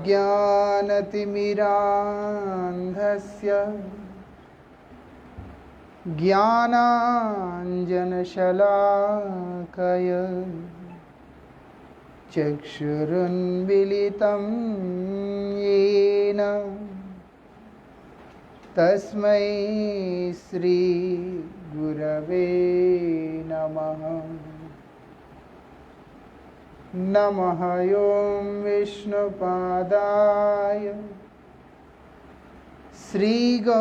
ज्ञानतिमिरान्धस्य ज्ञानाञ्जनशलाकय चक्षुरुन्मीलितं येन तस्मै श्रीगुरवे नमः। नमः ॐ विष्णुपादाय श्रीगौरप्रियमूर्तये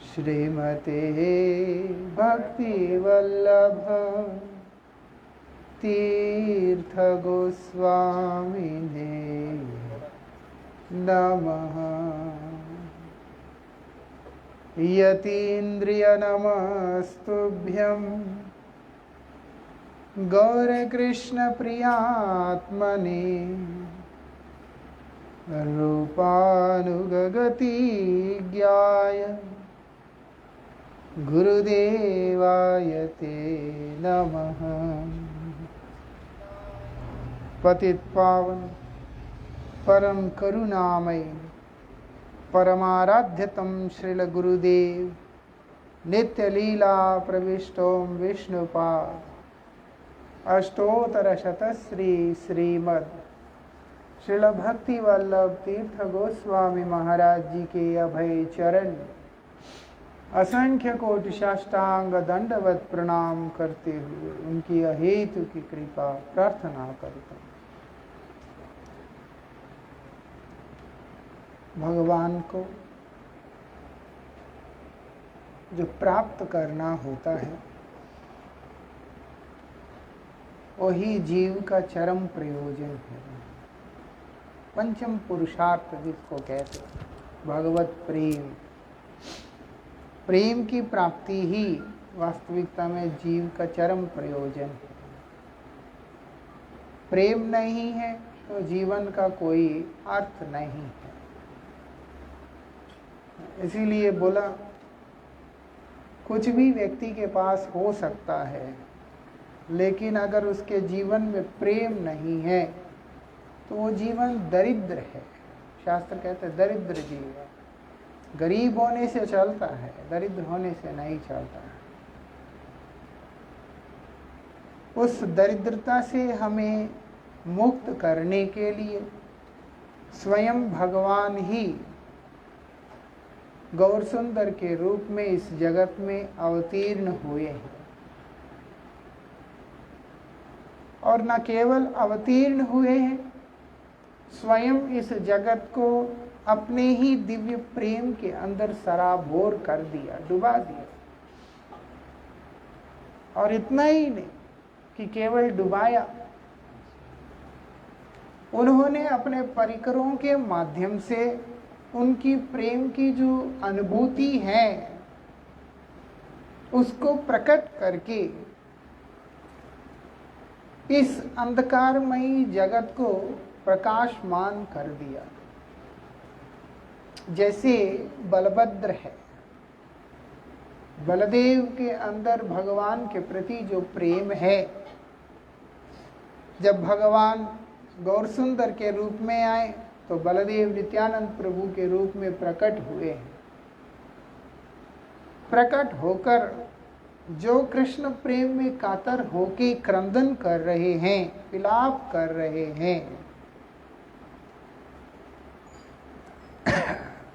श्रीमते भक्तिवल्लभ तीर्थगोस्वामिने नमः। यतीन्द्रियनमस्तुभ्यं गौरकृष्णप्रियात्मने रूपानुगगतिज्ञाय गुरुदेवाय ते नमः। पतितपावन परम करुणामय परमाराध्यतम श्रील गुरुदेव नित्य लीला प्रविष्टोम विष्णुपाद अष्टोत्तर शतश्री श्रीमद श्रील भक्ति वल्लभ तीर्थ गोस्वामी महाराज जी के अभय चरण असंख्य कोटि साष्टांग दंडवत प्रणाम करते हुए उनकी अहेतु की कृपा प्रार्थना करता हूँ। भगवान को जो प्राप्त करना होता है वही जीव का चरम प्रयोजन है। पंचम पुरुषार्थ जिसको कहते हैं भगवत प्रेम, प्रेम की प्राप्ति ही वास्तविकता में जीव का चरम प्रयोजन है। प्रेम नहीं है तो जीवन का कोई अर्थ नहीं है। इसीलिए बोला कुछ भी व्यक्ति के पास हो सकता है, लेकिन अगर उसके जीवन में प्रेम नहीं है तो वो जीवन दरिद्र है। शास्त्र कहते हैं दरिद्र जीवन, गरीब होने से चलता है, दरिद्र होने से नहीं चलता है। उस दरिद्रता से हमें मुक्त करने के लिए स्वयं भगवान ही गौर सुंदर के रूप में इस जगत में अवतीर्ण हुए हैं। और न केवल अवतीर्ण हुए हैं, स्वयं इस जगत को अपने ही दिव्य प्रेम के अंदर सराबोर कर दिया, डुबा दिया। और इतना ही नहीं कि केवल डुबाया, उन्होंने अपने परिकरों के माध्यम से उनकी प्रेम की जो अनुभूति है उसको प्रकट करके इस अंधकारमयी जगत को प्रकाशमान कर दिया। जैसे बलभद्र है, बलदेव के अंदर भगवान के प्रति जो प्रेम है, जब भगवान गौर सुंदर के रूप में आए तो बलदेव नित्यानंद प्रभु के रूप में प्रकट हुए हैं। प्रकट होकर जो कृष्ण प्रेम में कातर होके क्रंदन कर रहे हैं, विलाप कर रहे हैं,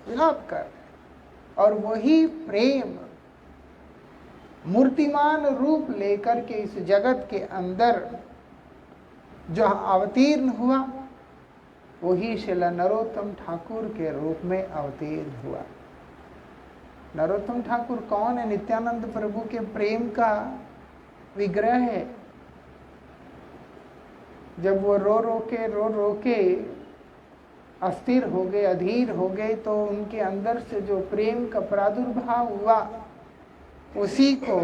विलाप कर, और वही प्रेम मूर्तिमान रूप लेकर के इस जगत के अंदर जो अवतीर्ण हुआ, वही श्रील नरोत्तम ठाकुर के रूप में अवतीर्ण हुआ। नरोत्तम ठाकुर कौन है? नित्यानंद प्रभु के प्रेम का विग्रह है। जब वो रो रो के अस्थिर हो गए, अधीर हो गए, तो उनके अंदर से जो प्रेम का प्रादुर्भाव हुआ, उसी को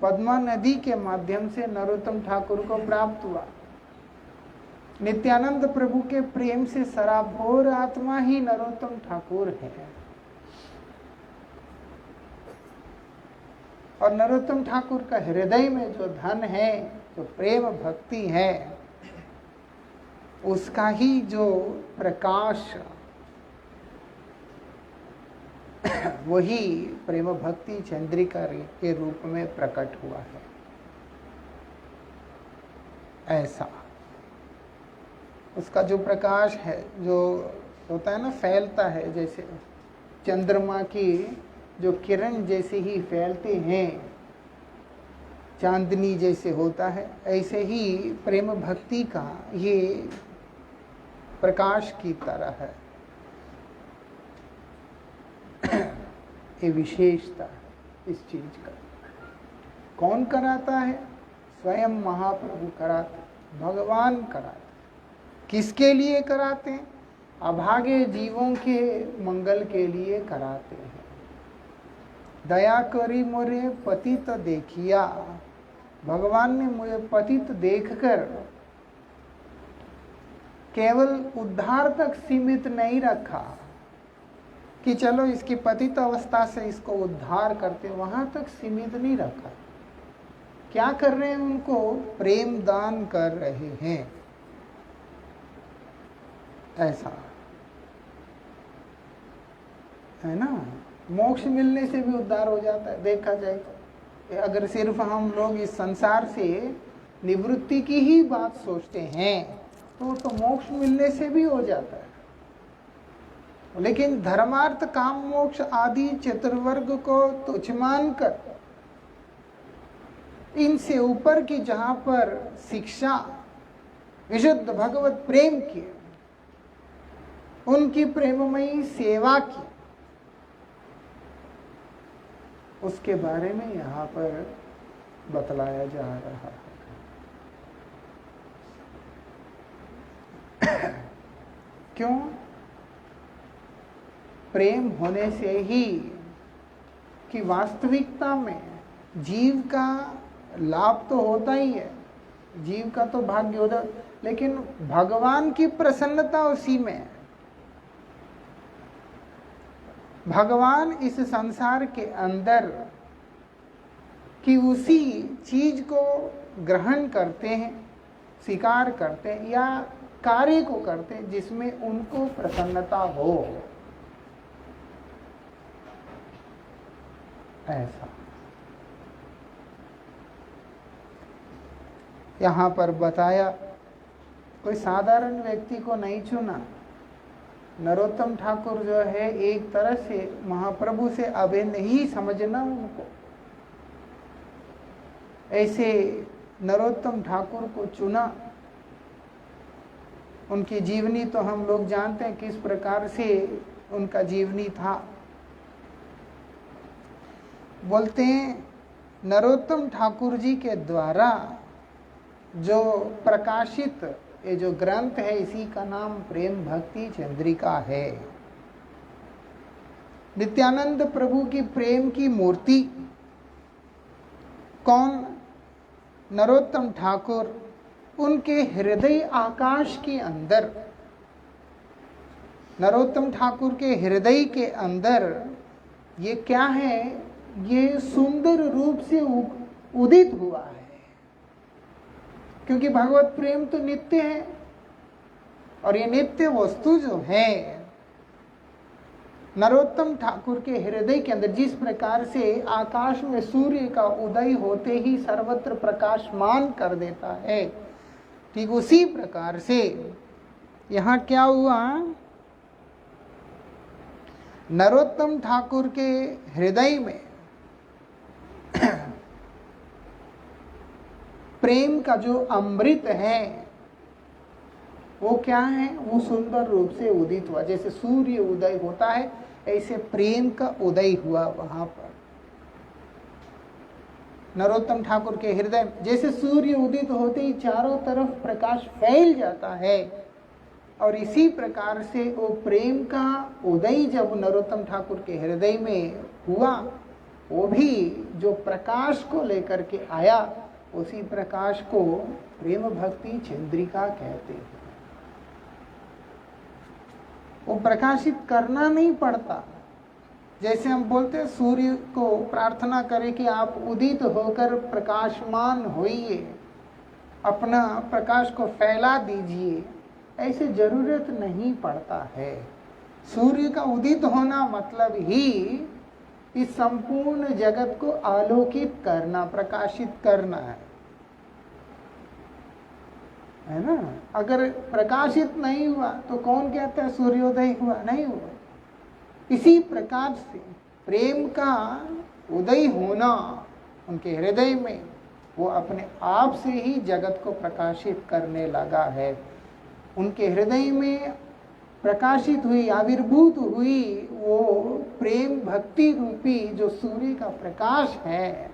पद्मा नदी के माध्यम से नरोत्तम ठाकुर को प्राप्त हुआ। नित्यानंद प्रभु के प्रेम से सराबोर आत्मा ही नरोत्तम ठाकुर है। और नरोत्तम ठाकुर का हृदय में जो धन है जो प्रेम भक्ति है उसका ही जो प्रकाश वही प्रेम भक्ति चंद्रिका के रूप में प्रकट हुआ है। ऐसा उसका जो प्रकाश है, जो होता है ना, फैलता है, जैसे चंद्रमा की जो किरण जैसे ही फैलते हैं, चांदनी जैसे होता है, ऐसे ही प्रेम भक्ति का ये प्रकाश की तरह है। ये विशेषता है इस चीज का। कौन कराता है? स्वयं महाप्रभु कराते, भगवान कराते। किसके लिए कराते हैं? अभागे जीवों के मंगल के लिए कराते हैं। दया करी मोरे पतित देखिया, भगवान ने मुझे पतित देखकर केवल उद्धार तक सीमित नहीं रखा कि चलो इसकी पतित अवस्था से इसको उद्धार करते, वहां तक सीमित नहीं रखा। क्या कर रहे हैं? उनको प्रेम दान कर रहे हैं। ऐसा है ना। मोक्ष मिलने से भी उद्धार हो जाता है। देखा जाए तो अगर सिर्फ हम लोग इस संसार से निवृत्ति की ही बात सोचते हैं तो मोक्ष मिलने से भी हो जाता है। लेकिन धर्मार्थ काम मोक्ष आदि चतुर्वर्ग को तुच्छ मानकर इनसे ऊपर की जहां पर शिक्षा विशुद्ध भगवत प्रेम की, उनकी प्रेममयी सेवा की, उसके बारे में यहाँ पर बतलाया जा रहा है। क्यों? प्रेम होने से ही कि वास्तविकता में जीव का लाभ तो होता ही है, जीव का तो भाग्य होता, लेकिन भगवान की प्रसन्नता उसी में है। भगवान इस संसार के अंदर की उसी चीज को ग्रहण करते हैं, स्वीकार करते हैं या कार्य को करते हैं जिसमें उनको प्रसन्नता हो। ऐसा यहाँ पर बताया। कोई साधारण व्यक्ति को नहीं चुना। नरोत्तम ठाकुर जो है एक तरह से महाप्रभु से अभिन्न ही समझना उनको। ऐसे नरोत्तम ठाकुर को चुना। उनकी जीवनी तो हम लोग जानते हैं किस प्रकार से उनका जीवनी था। बोलते हैं नरोत्तम ठाकुर जी के द्वारा जो प्रकाशित ये जो ग्रंथ है, इसी का नाम प्रेम भक्ति चंद्रिका है। नित्यानंद प्रभु की प्रेम की मूर्ति कौन? नरोत्तम ठाकुर। उनके हृदय आकाश के अंदर, नरोत्तम ठाकुर के हृदय के अंदर ये क्या है? ये सुंदर रूप से उदित हुआ है। क्योंकि भगवत प्रेम तो नित्य है और ये नित्य वस्तु जो है नरोत्तम ठाकुर के हृदय के अंदर, जिस प्रकार से आकाश में सूर्य का उदय होते ही सर्वत्र प्रकाशमान कर देता है, ठीक उसी प्रकार से यहाँ क्या हुआ? नरोत्तम ठाकुर के हृदय में प्रेम का जो अमृत है वो क्या है? वो सुंदर रूप से उदित हुआ। जैसे सूर्य उदय होता है ऐसे प्रेम का उदय हुआ वहां पर नरोत्तम ठाकुर के हृदय। जैसे सूर्य उदित होते ही चारों तरफ प्रकाश फैल जाता है, और इसी प्रकार से वो प्रेम का उदय जब नरोत्तम ठाकुर के हृदय में हुआ, वो भी जो प्रकाश को लेकर के आया, उसी प्रकाश को प्रेम भक्ति चंद्रिका कहते हैं। वो प्रकाशित करना नहीं पड़ता। जैसे हम बोलते हैं सूर्य को प्रार्थना करें कि आप उदित होकर प्रकाशमान होइए, अपना प्रकाश को फैला दीजिए, ऐसे जरूरत नहीं पड़ता है। सूर्य का उदित होना मतलब ही इस संपूर्ण जगत को आलोकित करना, प्रकाशित करना है ना। अगर प्रकाशित नहीं हुआ तो कौन कहता है सूर्योदय हुआ? नहीं हुआ। इसी प्रकार से प्रेम का उदय होना उनके हृदय में, वो अपने आप से ही जगत को प्रकाशित करने लगा है। उनके हृदय में प्रकाशित हुई, आविर्भूत हुई वो प्रेम भक्ति रूपी जो सूर्य का प्रकाश है,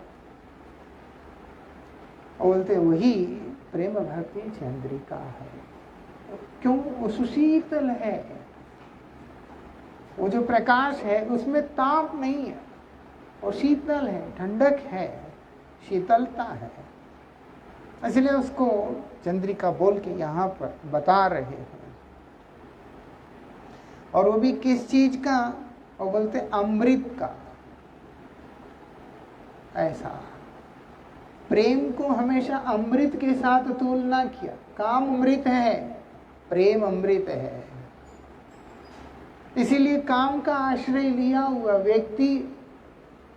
बोलते वही प्रेम भक्ति चंद्रिका है। क्यों? वो सुशीतल है, वो जो प्रकाश है उसमें ताप नहीं है, वो शीतल है, ठंडक है, शीतलता है, इसलिए उसको चंद्रिका बोल के यहाँ पर बता रहे हैं। और वो भी किस चीज का? वो बोलते अमृत का। ऐसा प्रेम को हमेशा अमृत के साथ तुलना किया। काम अमृत है, प्रेम अमृत है। इसीलिए काम का आश्रय लिया हुआ व्यक्ति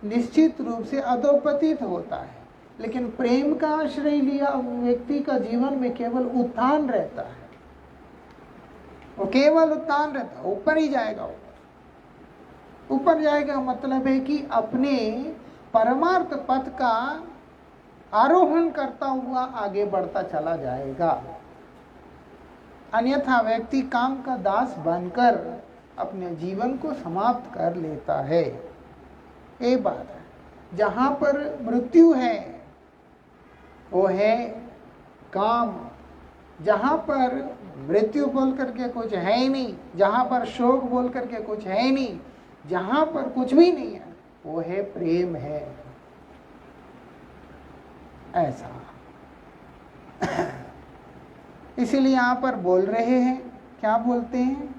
निश्चित रूप से अधोपतित होता है, लेकिन प्रेम का आश्रय लिया व्यक्ति का जीवन में केवल उत्थान रहता है। वो केवल उत्थान रहता है, ऊपर ही जाएगा। ऊपर जाएगा मतलब है कि अपने परमार्थ पथ का आरोहण करता हुआ आगे बढ़ता चला जाएगा। अन्यथा व्यक्ति काम का दास बनकर अपने जीवन को समाप्त कर लेता है। ये बात है। जहाँ पर मृत्यु है वो है काम। जहाँ पर मृत्यु बोल करके कुछ है ही नहीं, जहाँ पर शोक बोल करके कुछ है ही नहीं, जहाँ पर कुछ भी नहीं है वो है प्रेम है। ऐसा इसीलिए यहाँ पर बोल रहे हैं, क्या बोलते हैं?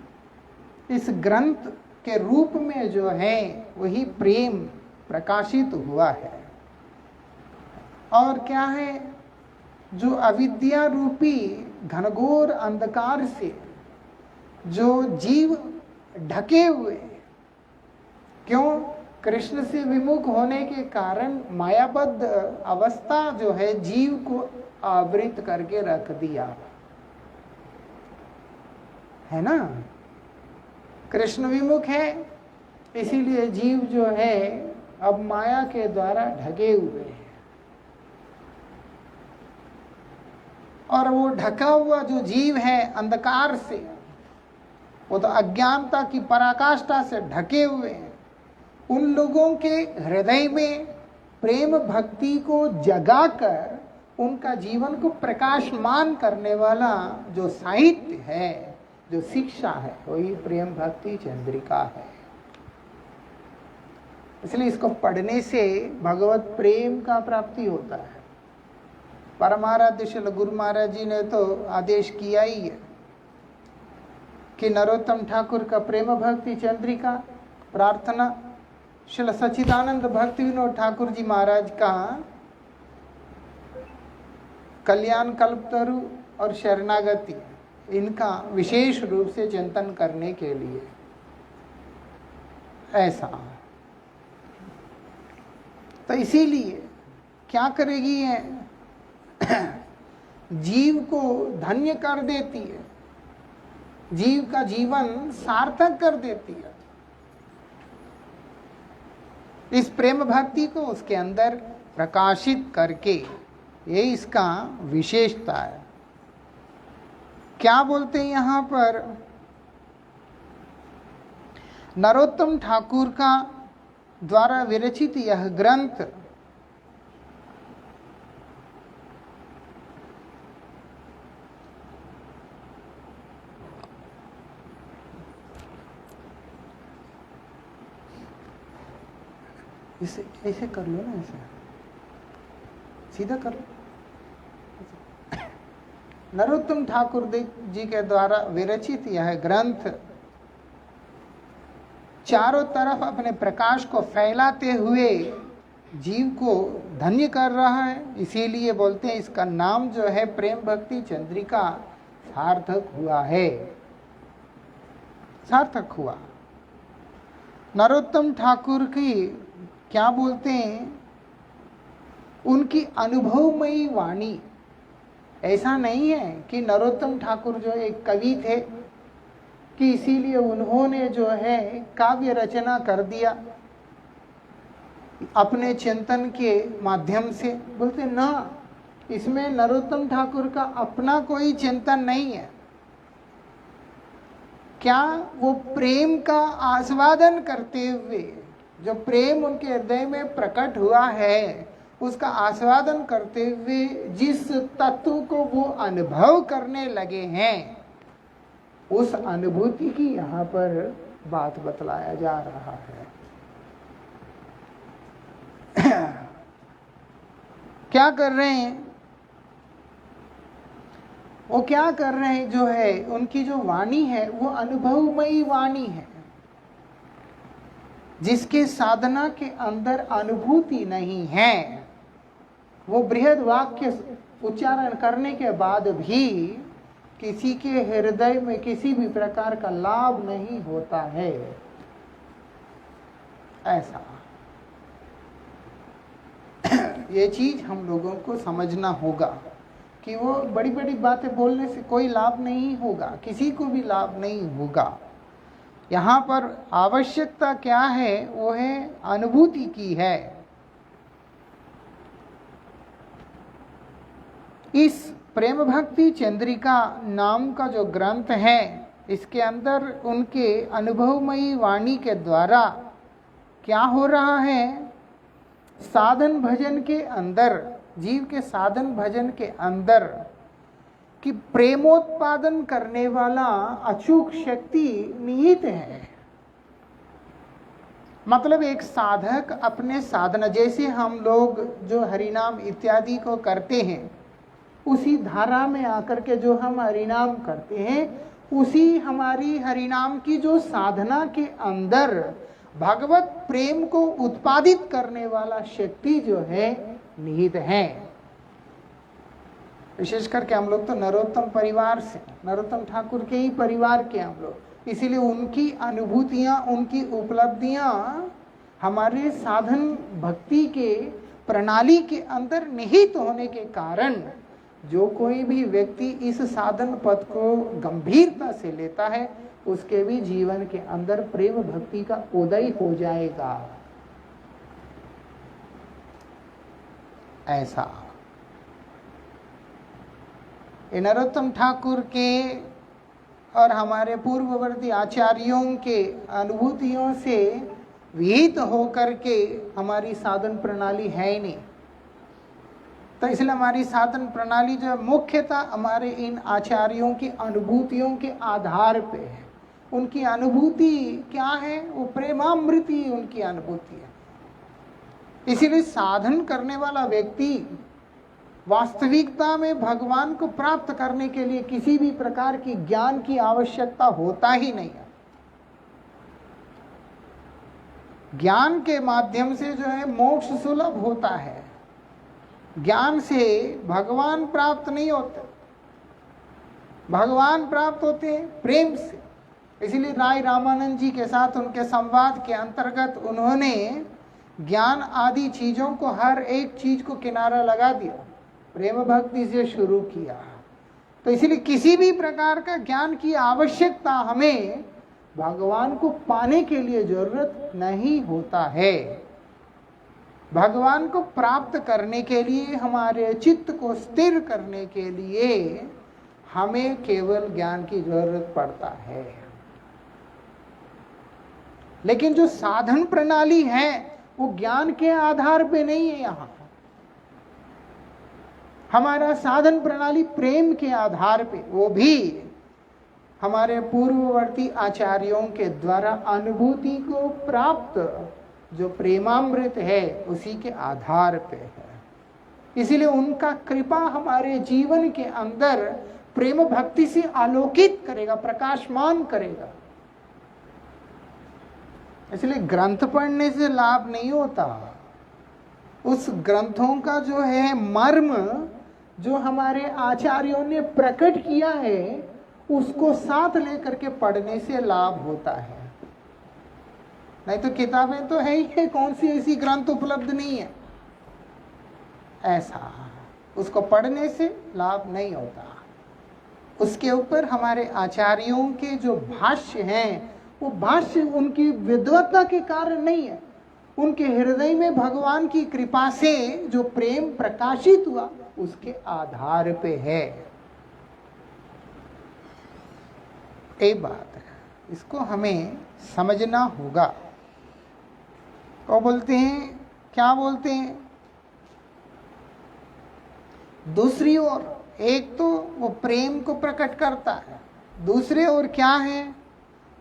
इस ग्रंथ के रूप में जो है वही प्रेम प्रकाशित हुआ है। और क्या है? जो अविद्या रूपी घनघोर अंधकार से जो जीव ढके हुए, क्यों? कृष्ण से विमुख होने के कारण मायाबद्ध अवस्था जो है जीव को आवृत करके रख दिया है ना। कृष्ण विमुख है, इसीलिए जीव जो है अब माया के द्वारा ढके हुए हैं। और वो ढका हुआ जो जीव है अंधकार से, वो तो अज्ञानता की पराकाष्ठा से ढके हुए हैं। उन लोगों के हृदय में प्रेम भक्ति को जगाकर उनका जीवन को प्रकाशमान करने वाला जो साहित्य है, जो शिक्षा है, वही प्रेम भक्ति चंद्रिका है। इसलिए इसको पढ़ने से भगवत प्रेम का प्राप्ति होता है। परमाराध्य श्री गुरु महाराज जी ने तो आदेश किया ही है कि नरोत्तम ठाकुर का प्रेम भक्ति चंद्रिका प्रार्थना, श्री सच्चिदानंद भक्ति विनोद ठाकुर जी महाराज का कल्याण कल्पतरु और शरणागति, इनका विशेष रूप से चिंतन करने के लिए। ऐसा तो इसीलिए क्या करेगी है? जीव को धन्य कर देती है, जीव का जीवन सार्थक कर देती है। इस प्रेम भक्ति को उसके अंदर प्रकाशित करके, ये इसका विशेषता है। क्या बोलते हैं यहाँ पर? नरोत्तम ठाकुर का द्वारा विरचित यह ग्रंथ इसे ऐसे कर लो ना, ऐसे सीधा कर लो। नरोत्तम ठाकुर जी के द्वारा विरचित यह ग्रंथ चारों तरफ अपने प्रकाश को फैलाते हुए जीव को धन्य कर रहा है। इसीलिए बोलते हैं इसका नाम जो है प्रेम भक्ति चंद्रिका सार्थक हुआ है, सार्थक हुआ। नरोत्तम ठाकुर की क्या बोलते हैं, उनकी अनुभवमयी वाणी। ऐसा नहीं है कि नरोत्तम ठाकुर जो एक कवि थे कि इसीलिए उन्होंने जो है काव्य रचना कर दिया अपने चिंतन के माध्यम से। बोलते ना, इसमें नरोत्तम ठाकुर का अपना कोई चिंतन नहीं है। क्या वो प्रेम का आस्वादन करते हुए, जो प्रेम उनके हृदय में प्रकट हुआ है, उसका आस्वादन करते हुए जिस तत्व को वो अनुभव करने लगे हैं, उस अनुभूति की यहाँ पर बात बतलाया जा रहा है। क्या कर रहे हैं वो, क्या कर रहे हैं, जो है उनकी जो वाणी है वो अनुभवमयी वाणी है, जिसके साधना के अंदर अनुभूति नहीं है। वो बृहद वाक्य उच्चारण करने के बाद भी किसी के हृदय में किसी भी प्रकार का लाभ नहीं होता है। ऐसा ये चीज हम लोगों को समझना होगा कि वो बड़ी बड़ी बातें बोलने से कोई लाभ नहीं होगा, किसी को भी लाभ नहीं होगा। यहाँ पर आवश्यकता क्या है, वो है अनुभूति की है। इस प्रेम भक्ति चंद्रिका नाम का जो ग्रंथ है, इसके अंदर उनके अनुभवमयी वाणी के द्वारा क्या हो रहा है, साधन भजन के अंदर, जीव के साधन भजन के अंदर कि प्रेमोत्पादन करने वाला अचूक शक्ति निहित है। मतलब एक साधक अपने साधना, जैसे हम लोग जो हरिनाम इत्यादि को करते हैं, उसी धारा में आकर के जो हम हरिनाम करते हैं, उसी हमारी हरिनाम की जो साधना के अंदर भगवत प्रेम को उत्पादित करने वाला शक्ति जो है निहित है। विशेष करके हम लोग तो नरोत्तम परिवार से, नरोत्तम ठाकुर के ही परिवार के हम लोग, इसीलिए उनकी अनुभूतियाँ, उनकी उपलब्धियाँ हमारे साधन भक्ति के प्रणाली के अंदर निहित होने के कारण जो कोई भी व्यक्ति इस साधन पथ को गंभीरता से लेता है, उसके भी जीवन के अंदर प्रेम भक्ति का उदय हो जाएगा। ऐसा नरोत्तम ठाकुर के और हमारे पूर्ववर्ती आचार्यों के अनुभूतियों से विहित होकर के हमारी साधन प्रणाली है ही नहीं। तो इसलिए हमारी साधन प्रणाली जो मुख्यतः हमारे इन आचार्यों की अनुभूतियों के आधार पे है। उनकी अनुभूति क्या है, वो प्रेमामृति उनकी अनुभूति है। इसीलिए साधन करने वाला व्यक्ति वास्तविकता में भगवान को प्राप्त करने के लिए किसी भी प्रकार की ज्ञान की आवश्यकता होता ही नहीं है। ज्ञान के माध्यम से जो है मोक्ष सुलभ होता है, ज्ञान से भगवान प्राप्त नहीं होते। भगवान प्राप्त होते हैं प्रेम से। इसलिए राय रामानंद जी के साथ उनके संवाद के अंतर्गत उन्होंने ज्ञान आदि चीजों को, हर एक चीज को किनारा लगा दिया, प्रेम भक्ति से शुरू किया। तो इसलिए किसी भी प्रकार का ज्ञान की आवश्यकता हमें भगवान को पाने के लिए जरूरत नहीं होता है। भगवान को प्राप्त करने के लिए, हमारे चित्त को स्थिर करने के लिए हमें केवल ज्ञान की जरूरत पड़ता है। लेकिन जो साधन प्रणाली है वो ज्ञान के आधार पे नहीं है। यहाँ हमारा साधन प्रणाली प्रेम के आधार पे, वो भी हमारे पूर्ववर्ती आचार्यों के द्वारा अनुभूति को प्राप्त जो प्रेमामृत है उसी के आधार पे है। इसीलिए उनका कृपा हमारे जीवन के अंदर प्रेम भक्ति से आलोकित करेगा, प्रकाशमान करेगा। इसलिए ग्रंथ पढ़ने से लाभ नहीं होता, उस ग्रंथों का जो है मर्म जो हमारे आचार्यों ने प्रकट किया है उसको साथ लेकर के पढ़ने से लाभ होता है। नहीं तो किताबें तो है ही है, कौन सी ऐसी ग्रंथ उपलब्ध नहीं है, ऐसा उसको पढ़ने से लाभ नहीं होता। उसके ऊपर हमारे आचार्यों के जो भाष्य हैं वो भाष्य उनकी विद्वत्ता के कारण नहीं है, उनके हृदय में भगवान की कृपा से जो प्रेम प्रकाशित हुआ उसके आधार पे है। एक बात है, इसको हमें समझना होगा। को बोलते हैं, क्या बोलते हैं, दूसरी ओर एक तो वो प्रेम को प्रकट करता है, दूसरे ओर क्या है,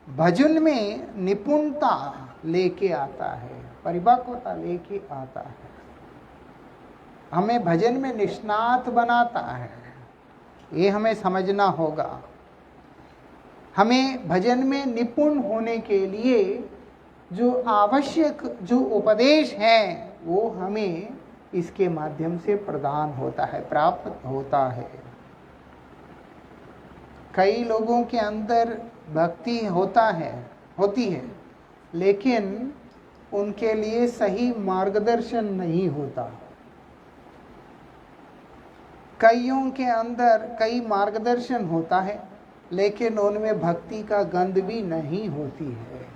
भजन में निपुणता लेके आता है, परिपक्वता लेके आता है, हमें भजन में निष्णात बनाता है। ये हमें समझना होगा। हमें भजन में निपुण होने के लिए जो आवश्यक जो उपदेश है वो हमें इसके माध्यम से प्रदान होता है, प्राप्त होता है। कई लोगों के अंदर भक्ति होती है लेकिन उनके लिए सही मार्गदर्शन नहीं होता। कईयों के अंदर कई मार्गदर्शन होता है लेकिन उनमें भक्ति का गंध भी नहीं होती है।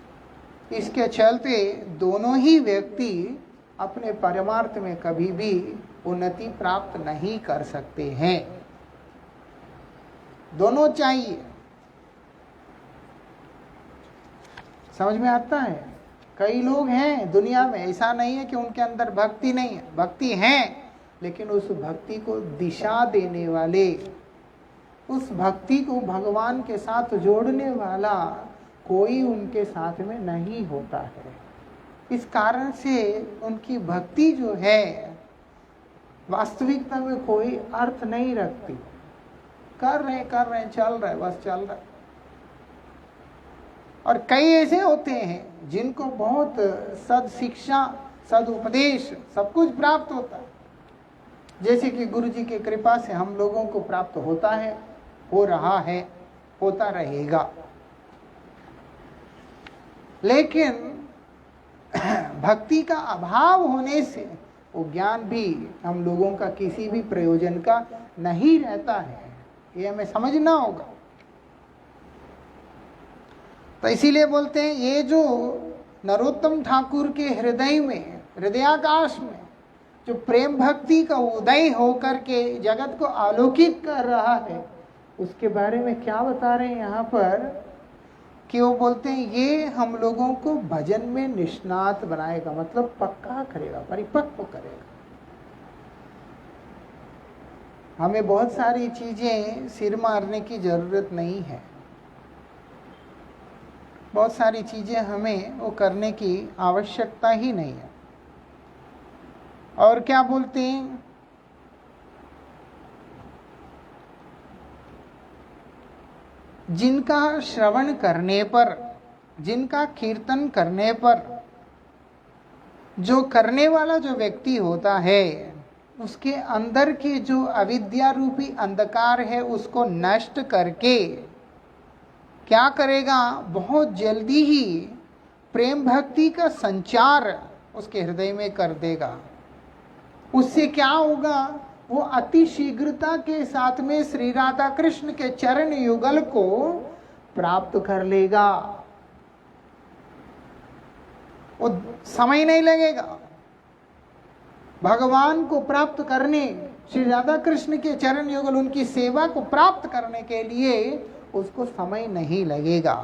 इसके चलते दोनों ही व्यक्ति अपने परमार्थ में कभी भी उन्नति प्राप्त नहीं कर सकते हैं। दोनों चाहिए। समझ में आता है? कई लोग हैं दुनिया में, ऐसा नहीं है कि उनके अंदर भक्ति नहीं है, भक्ति है, लेकिन उस भक्ति को दिशा देने वाले, उस भक्ति को भगवान के साथ जोड़ने वाला कोई उनके साथ में नहीं होता है। इस कारण से उनकी भक्ति जो है वास्तविकता में कोई अर्थ नहीं रखती। कर रहे चल रहे, बस चल रहा है। और कई ऐसे होते हैं जिनको बहुत सद शिक्षा, सद उपदेश सब कुछ प्राप्त होता है, जैसे कि गुरु जी की कृपा से हम लोगों को प्राप्त होता है, हो रहा है, होता रहेगा। लेकिन भक्ति का अभाव होने से वो ज्ञान भी हम लोगों का किसी भी प्रयोजन का नहीं रहता है। ये हमें समझना होगा। तो इसीलिए बोलते हैं ये जो नरोत्तम ठाकुर के हृदय में, हृदयाकाश में जो प्रेम भक्ति का उदय होकर के जगत को आलोकित कर रहा है, उसके बारे में क्या बता रहे हैं यहाँ पर कि वो बोलते हैं ये हम लोगों को भजन में निष्णात बनाएगा, मतलब पक्का करेगा, परिपक्व करेगा। हमें बहुत सारी चीजें सिर मारने की जरूरत नहीं है, बहुत सारी चीजें हमें वो करने की आवश्यकता ही नहीं है। और क्या बोलते हैं, जिनका श्रवण करने पर, जिनका कीर्तन करने पर जो करने वाला जो व्यक्ति होता है उसके अंदर की जो अविद्या रूपी अंधकार है उसको नष्ट करके क्या करेगा, बहुत जल्दी ही प्रेम भक्ति का संचार उसके हृदय में कर देगा। उससे क्या होगा, वो अति शीघ्रता के साथ में श्री राधा कृष्ण के चरण युगल को प्राप्त कर लेगा। वो समय नहीं लगेगा भगवान को प्राप्त करने, श्री राधा कृष्ण के चरण युगल उनकी सेवा को प्राप्त करने के लिए उसको समय नहीं लगेगा।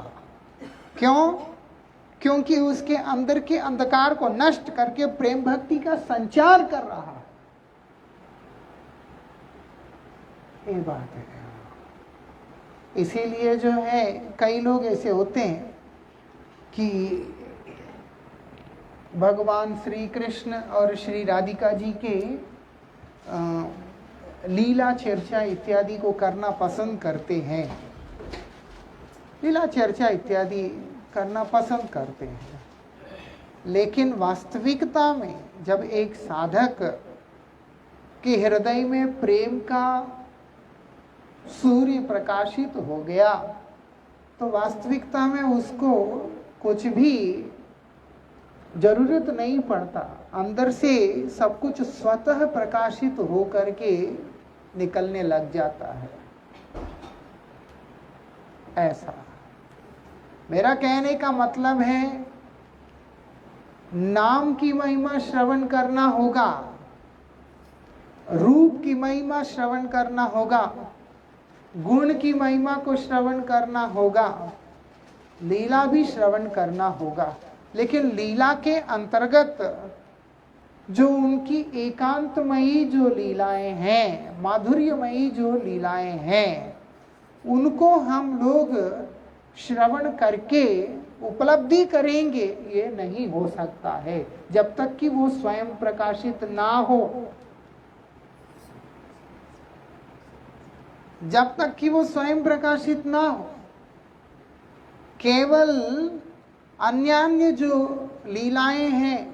क्यों? क्योंकि उसके अंदर के अंधकार को नष्ट करके प्रेम भक्ति का संचार कर रहा है। ये बात है। इसीलिए जो है कई लोग ऐसे होते हैं कि भगवान श्री कृष्ण और श्री राधिका जी के लीला चर्चा इत्यादि को करना पसंद करते हैं, लीला चर्चा इत्यादि करना पसंद करते हैं। लेकिन वास्तविकता में जब एक साधक के हृदय में प्रेम का सूर्य प्रकाशित हो गया तो वास्तविकता में उसको कुछ भी जरूरत नहीं पड़ता, अंदर से सब कुछ स्वतः प्रकाशित हो करके निकलने लग जाता है। ऐसा मेरा कहने का मतलब है, नाम की महिमा श्रवण करना होगा, रूप की महिमा श्रवण करना होगा, गुण की महिमा को श्रवण करना होगा, लीला भी श्रवण करना होगा। लेकिन लीला के अंतर्गत जो उनकी एकांतमयी जो लीलाएं हैं, माधुर्यमयी जो लीलाएं हैं, उनको हम लोग श्रवण करके उपलब्धि करेंगे, ये नहीं हो सकता है जब तक कि वो स्वयं प्रकाशित ना हो। जब तक कि वो स्वयं प्रकाशित ना हो, केवल अन्य जो लीलाएं हैं,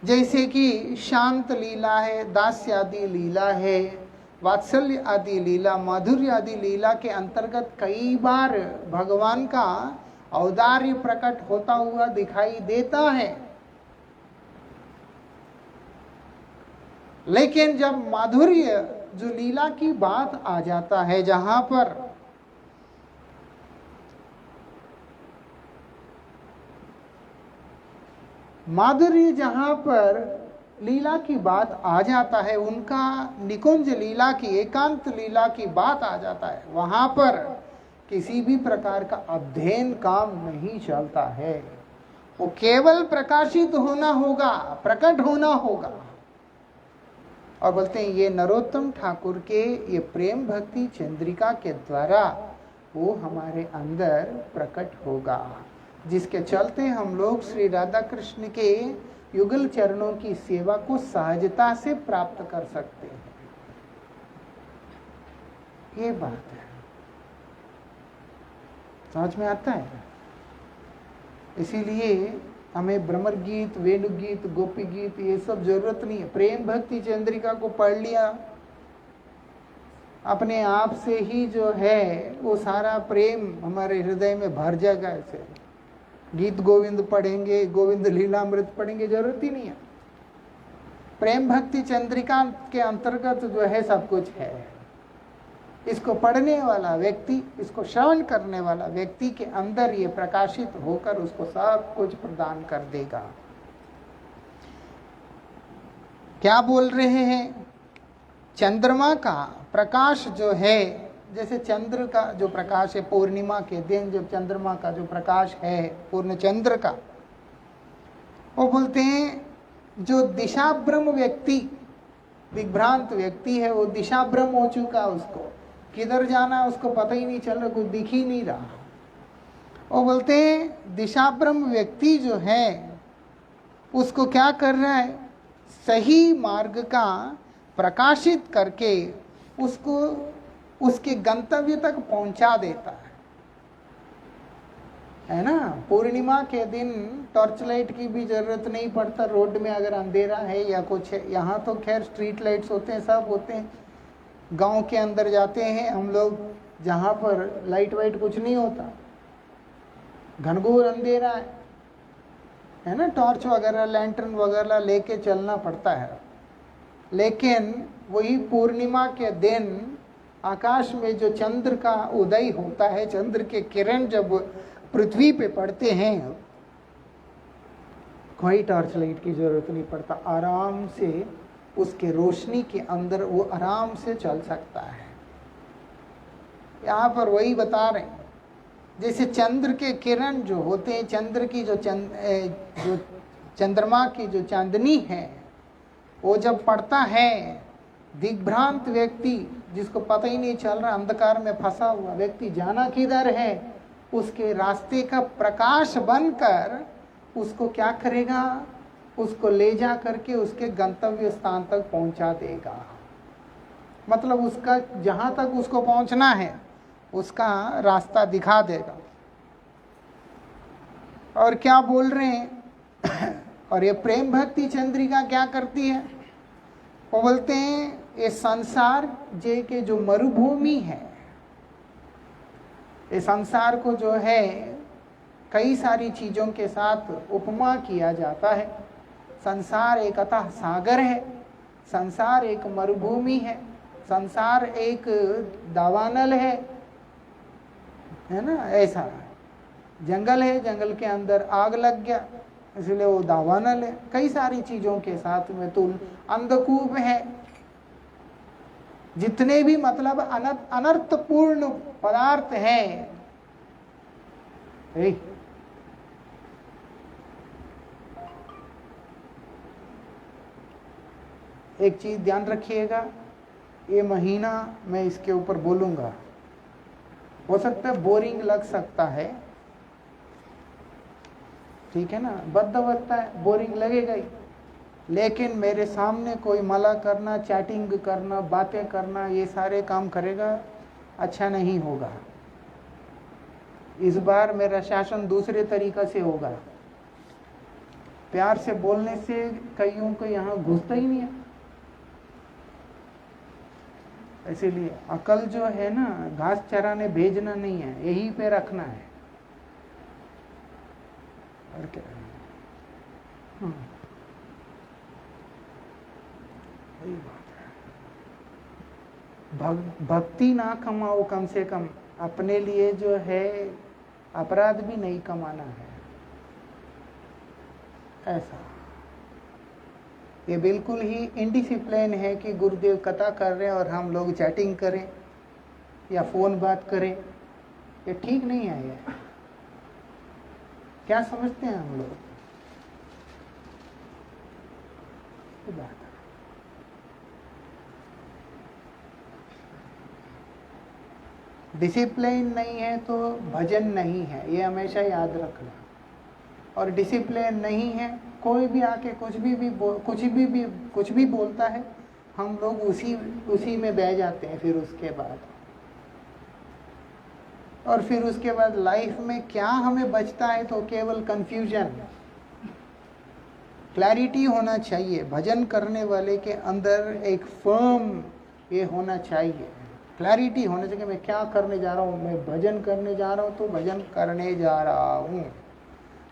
जैसे कि शांत लीला है, दास्य आदि लीला है, वात्सल्य आदि लीला, माधुर्य आदि लीला के अंतर्गत कई बार भगवान का औदार्य प्रकट होता हुआ दिखाई देता है। लेकिन जब माधुर्य जो लीला की बात आ जाता है, जहां पर माधुर्य, जहां पर लीला की बात आ जाता है, उनका निकुंज लीला की, एकांत लीला की बात आ जाता है, वहां पर किसी भी प्रकार का अध्ययन काम नहीं चलता है। वो केवल प्रकाशित होना होगा, प्रकट होना होगा। और बोलते हैं ये नरोत्तम ठाकुर के ये प्रेम भक्ति चंद्रिका के द्वारा वो हमारे अंदर प्रकट होगा, जिसके चलते हम लोग श्री राधा कृष्ण के युगल चरणों की सेवा को सहजता से प्राप्त कर सकते हैं। ये बात है, समझ में आता है। इसीलिए हमें भ्रमर गीत, वेणु गीत, गोपी गीत ये सब जरूरत नहीं है। प्रेम भक्ति चंद्रिका को पढ़ लिया, अपने आप से ही जो है वो सारा प्रेम हमारे हृदय में भर जाएगा। ऐसे गीत गोविंद पढ़ेंगे, गोविंद लीलामृत पढ़ेंगे, जरूरत ही नहीं है। प्रेम भक्ति चंद्रिका के अंतर्गत जो है सब कुछ है। इसको पढ़ने वाला व्यक्ति, इसको श्रवण करने वाला व्यक्ति के अंदर ये प्रकाशित होकर उसको सब कुछ प्रदान कर देगा। क्या बोल रहे हैं? चंद्रमा का प्रकाश जो है, जैसे चंद्र का जो प्रकाश है, पूर्णिमा के दिन जब चंद्रमा का जो प्रकाश है, पूर्ण चंद्र का, वो बोलते हैं जो दिशा भ्रम व्यक्ति, दिग्भ्रांत व्यक्ति है, वो दिशा भ्रम हो चुका, उसको किधर जाना उसको पता ही नहीं चल रहा, कुछ दिख ही नहीं रहा। वो बोलते हैं दिशा भ्रम व्यक्ति जो है उसको क्या कर रहा है, सही मार्ग का प्रकाशित करके उसको उसके गंतव्य तक पहुंचा देता है ना। पूर्णिमा के दिन टॉर्च लाइट की भी जरूरत नहीं पड़ता, रोड में अगर अंधेरा है या कुछ है। यहाँ तो खैर स्ट्रीट लाइट्स होते हैं, सब होते हैं। गांव के अंदर जाते हैं हम लोग जहाँ पर लाइट वाइट कुछ नहीं होता, घनघोर अंधेरा है ना, टॉर्च वगैरह लैंटर्न वगैरह लेके चलना पड़ता है। लेकिन वही पूर्णिमा के दिन आकाश में जो चंद्र का उदय होता है, चंद्र के किरण जब पृथ्वी पे पड़ते हैं, कोई टॉर्च लाइट की जरूरत नहीं पड़ता, आराम से उसके रोशनी के अंदर वो आराम से चल सकता है। यहाँ पर वही बता रहे हैं, जैसे चंद्र के किरण जो होते हैं, चंद्र की जो चंद्रमा की जो चांदनी है, वो जब पड़ता है, दिग्भ्रांत व्यक्ति जिसको पता ही नहीं चल रहा, अंधकार में फंसा हुआ व्यक्ति जाना किधर है, उसके रास्ते का प्रकाश बनकर उसको क्या करेगा, उसको ले जा करके उसके गंतव्य स्थान तक पहुंचा देगा। मतलब उसका जहां तक उसको पहुंचना है उसका रास्ता दिखा देगा। और क्या बोल रहे हैं, और ये प्रेम भक्ति चंद्रिका क्या करती है? वो बोलते हैं ये संसार जे के जो मरुभूमि है, ये संसार को जो है कई सारी चीजों के साथ उपमा किया जाता है। संसार एक अथाह सागर है, संसार एक मरुभूमि है, संसार एक दावानल है ना? ऐसा जंगल है, जंगल के अंदर आग लग गया इसलिए वो दावानल है। कई सारी चीजों के साथ में तुल अंधकूप है। जितने भी मतलब अनर्थपूर्ण पदार्थ हैं, एक चीज ध्यान रखिएगा, ये महीना मैं इसके ऊपर बोलूंगा, हो सकता है बोरिंग लग सकता है, ठीक है ना? बद्ध है, बोरिंग लगेगा ही, लेकिन मेरे सामने कोई मला करना, चैटिंग करना, बातें करना, ये सारे काम करेगा, अच्छा नहीं होगा। इस बार मेरा शासन दूसरे तरीका से होगा। प्यार से बोलने से कईयों को यहाँ घुसता ही नहीं है। इसीलिए अकल जो है ना, घास चराने भेजना नहीं है, यहीं पे रखना है। और क्या? वही बात है। भक्ति ना कमाओ, कम से कम अपने लिए जो है अपराध भी नहीं कमाना है। ऐसा ये बिल्कुल ही इनडिसिप्लिन है कि गुरुदेव कथा कर रहे हैं और हम लोग चैटिंग करें या फोन बात करें, ये ठीक नहीं है। ये क्या समझते हैं हम लोग? बात डिसिप्लिन नहीं है तो भजन नहीं है, ये हमेशा याद रखना। और डिसिप्लिन नहीं है, कोई भी आके कुछ भी बोलता है, हम लोग उसी में बह जाते हैं। फिर उसके बाद लाइफ में क्या हमें बचता है? तो केवल कंफ्यूजन। क्लैरिटी होना चाहिए। भजन करने वाले के अंदर एक फर्म ये होना चाहिए, क्लैरिटी होना चाहिए। मैं क्या करने जा रहा हूँ? मैं भजन करने जा रहा हूँ तो भजन करने जा रहा हूँ।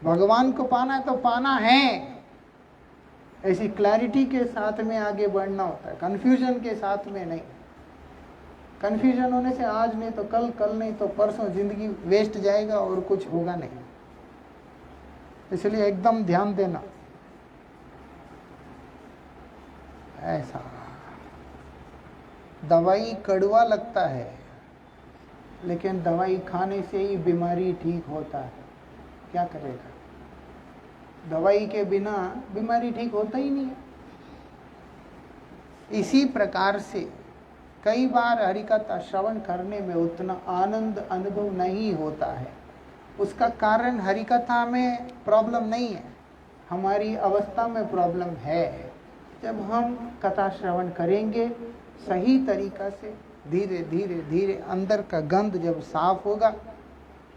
भगवान को पाना है तो पाना है। ऐसी क्लैरिटी के साथ में आगे बढ़ना होता है, कंफ्यूजन के साथ में नहीं। कंफ्यूजन होने से आज नहीं तो कल, कल नहीं तो परसों जिंदगी वेस्ट जाएगा और कुछ होगा नहीं। इसलिए एकदम ध्यान देना। ऐसा दवाई कड़वा लगता है, लेकिन दवाई खाने से ही बीमारी ठीक होता है। क्या करेगा? दवाई के बिना बीमारी ठीक होता ही नहीं है। इसी प्रकार से कई बार हरिकथा श्रवण करने में उतना आनंद अनुभव नहीं होता है। उसका कारण हरिकथा में प्रॉब्लम नहीं है, हमारी अवस्था में प्रॉब्लम है। जब हम कथा श्रवण करेंगे सही तरीका से, धीरे धीरे धीरे अंदर का गंध जब साफ होगा,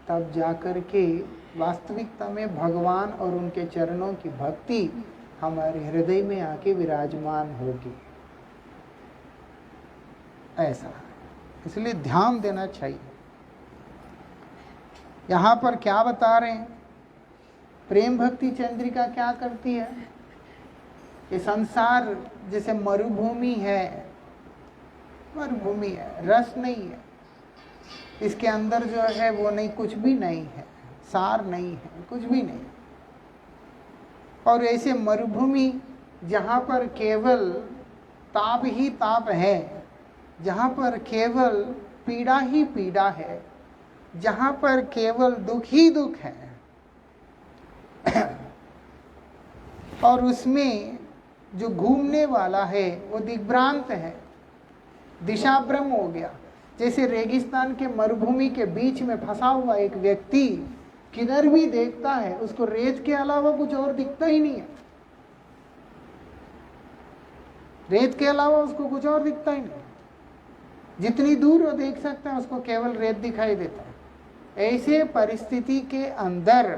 तब जाकर के वास्तविकता में भगवान और उनके चरणों की भक्ति हमारे हृदय में आके विराजमान होगी। ऐसा, इसलिए ध्यान देना चाहिए। यहाँ पर क्या बता रहे हैं? प्रेम भक्ति चंद्रिका क्या करती है? ये संसार जैसे मरुभूमि है, मरुभूमि है, रस नहीं है इसके अंदर, जो है वो नहीं, कुछ भी नहीं है, सार नहीं है, कुछ भी नहीं। और ऐसे मरुभूमि जहाँ पर केवल ताप ही ताप है, जहाँ पर केवल पीड़ा ही पीड़ा है, जहाँ पर केवल दुख ही दुख है, और उसमें जो घूमने वाला है वो दिग्भ्रांत है, दिशाभ्रम हो गया। जैसे रेगिस्तान के मरुभूमि के बीच में फंसा हुआ एक व्यक्ति किधर भी देखता है, उसको रेत के अलावा कुछ और दिखता ही नहीं है। रेत के अलावा उसको कुछ और दिखता ही नहीं। जितनी दूर वो देख सकता है उसको केवल रेत दिखाई देता है। ऐसे परिस्थिति के अंदर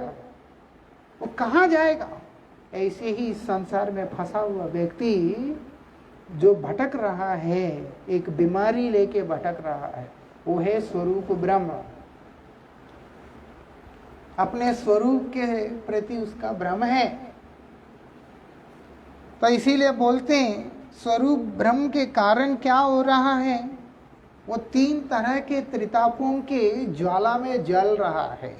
वो कहाँ जाएगा? ऐसे ही इस संसार में फंसा हुआ व्यक्ति जो भटक रहा है, एक बीमारी लेके भटक रहा है, वो है स्वरूप ब्रह्म। अपने स्वरूप के प्रति उसका भ्रम है। तो इसीलिए बोलते हैं स्वरूप ब्रह्म के कारण क्या हो रहा है, वो 3 तरह के त्रितापों के ज्वाला में जल रहा है।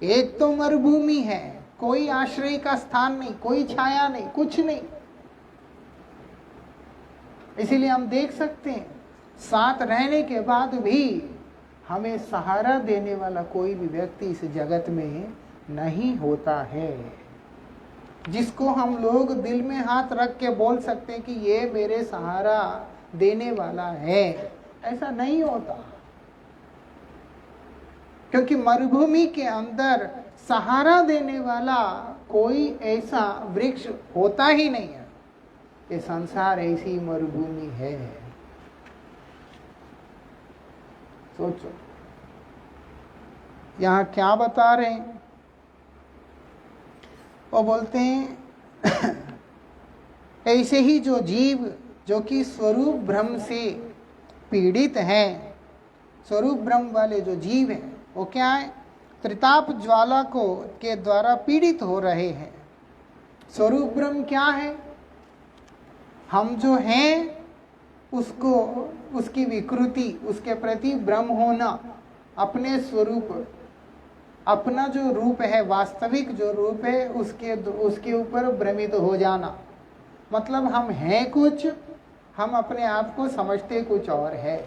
एक तो मरुभूमि है, कोई आश्रय का स्थान नहीं, कोई छाया नहीं, कुछ नहीं। इसीलिए हम देख सकते हैं साथ रहने के बाद भी हमें सहारा देने वाला कोई भी व्यक्ति इस जगत में नहीं होता है, जिसको हम लोग दिल में हाथ रख के बोल सकते हैं कि ये मेरे सहारा देने वाला है। ऐसा नहीं होता, क्योंकि मरुभूमि के अंदर सहारा देने वाला कोई ऐसा वृक्ष होता ही नहीं है। ये संसार ऐसी मरुभूमि है। सोचो यहाँ क्या बता रहे हैं। वो बोलते हैं ऐसे ही जो जीव जो कि स्वरूप भ्रम से पीड़ित हैं, स्वरूप भ्रम वाले जो जीव हैं वो क्या है, त्रिताप ज्वाला को के द्वारा पीड़ित हो रहे हैं। स्वरूप भ्रम क्या है, हम जो हैं उसको, उसकी विकृति, उसके प्रति भ्रम होना, अपने स्वरूप, अपना जो रूप है, वास्तविक जो रूप है उसके ऊपर भ्रमित हो जाना। मतलब हम हैं कुछ, हम अपने आप को समझते कुछ और है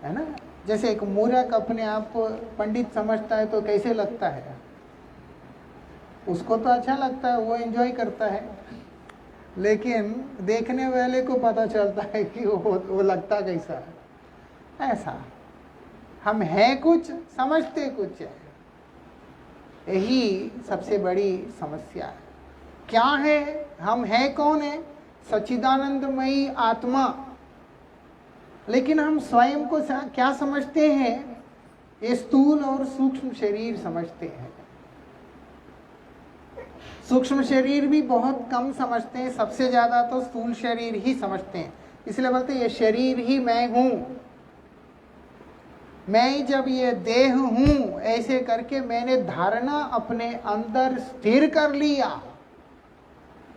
ना। जैसे एक मूर्ख अपने आप को पंडित समझता है तो कैसे लगता है, उसको तो अच्छा लगता है, वो एंजॉय करता है, लेकिन देखने वाले को पता चलता है कि वो लगता कैसा है। ऐसा हम हैं कुछ, समझते कुछ है। यही सबसे बड़ी समस्या है। क्या है, हम हैं कौन है, सच्चिदानंदमयी आत्मा, लेकिन हम स्वयं को क्या समझते हैं, ये स्थूल और सूक्ष्म शरीर समझते हैं। सूक्ष्म शरीर भी बहुत कम समझते हैं, सबसे ज्यादा तो स्थूल शरीर ही समझते हैं। इसलिए बोलते हैं ये शरीर ही मैं हूं, मैं जब ये देह हूं, ऐसे करके मैंने धारणा अपने अंदर स्थिर कर लिया,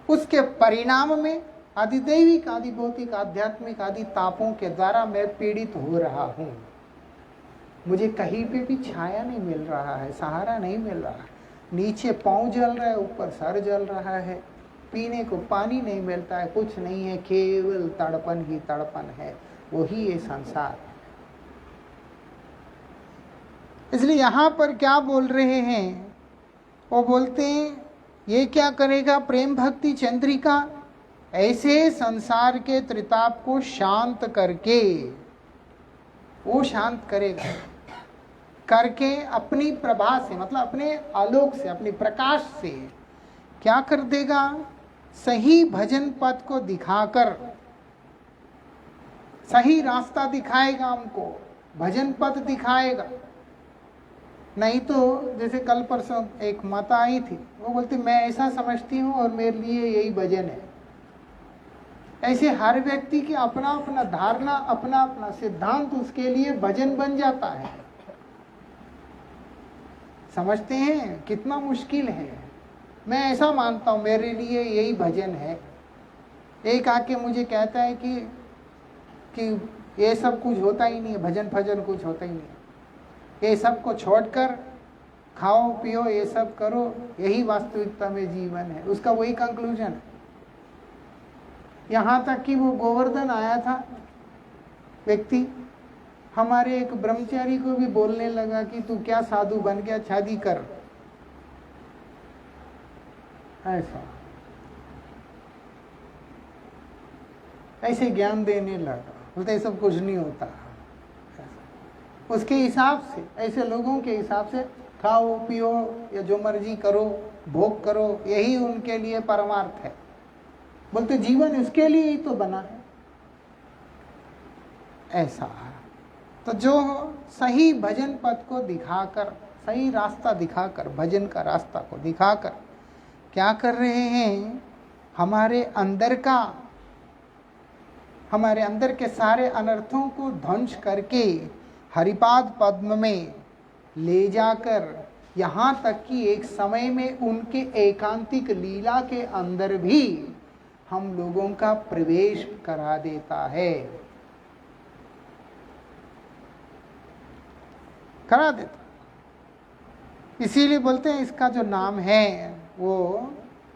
उसके परिणाम में अधिदैविक, आदि भौतिक, आध्यात्मिक आदि तापों के द्वारा मैं पीड़ित हो रहा हूं। मुझे कहीं पे भी छाया नहीं मिल रहा है, सहारा नहीं मिल रहा है। नीचे पांव जल रहा है, ऊपर सर जल रहा है, पीने को पानी नहीं मिलता है, कुछ नहीं है, केवल तड़पन ही तड़पन है। वही ये संसार। इसलिए यहाँ पर क्या बोल रहे हैं, वो बोलते हैं ये क्या करेगा, प्रेम भक्ति चंद्रिका ऐसे संसार के त्रिताप को शांत करके, वो शांत करेगा, करके अपनी प्रभा से, मतलब अपने आलोक से, अपनी प्रकाश से क्या कर देगा, सही भजन पथ को दिखाकर, सही रास्ता दिखाएगा हमको, भजन पथ दिखाएगा। नहीं तो जैसे कल परसों एक माता आई थी, वो बोलती मैं ऐसा समझती हूँ और मेरे लिए यही भजन है। ऐसे हर व्यक्ति की अपना अपना धारणा, अपना अपना सिद्धांत उसके लिए भजन बन जाता है। समझते हैं कितना मुश्किल है। मैं ऐसा मानता हूँ मेरे लिए यही भजन है। एक आके मुझे कहता है कि ये सब कुछ होता ही नहीं है, भजन भजन कुछ होता ही नहीं है, ये सब को छोड़कर खाओ पियो, ये सब करो, यही वास्तविकता में जीवन है। उसका वही कंक्लूजन है। यहाँ तक कि वो गोवर्धन आया था व्यक्ति, हमारे एक ब्रह्मचारी को भी बोलने लगा कि तू क्या साधु बन गया, शादी कर। ऐसा ऐसे ज्ञान देने लगा, बोलते सब कुछ नहीं होता। उसके हिसाब से, ऐसे लोगों के हिसाब से खाओ पियो या जो मर्जी करो, भोग करो, यही उनके लिए परमार्थ है। बोलते जीवन इसके लिए ही तो बना है। ऐसा तो जो सही भजन पथ को दिखाकर, सही रास्ता दिखाकर, भजन का रास्ता को दिखाकर क्या कर रहे हैं, हमारे अंदर के सारे अनर्थों को ध्वंस करके हरिपाद पद्म में ले जाकर, यहाँ तक कि एक समय में उनके एकांतिक लीला के अंदर भी हम लोगों का प्रवेश करा देता है, करा देता। इसीलिए बोलते हैं इसका जो नाम है वो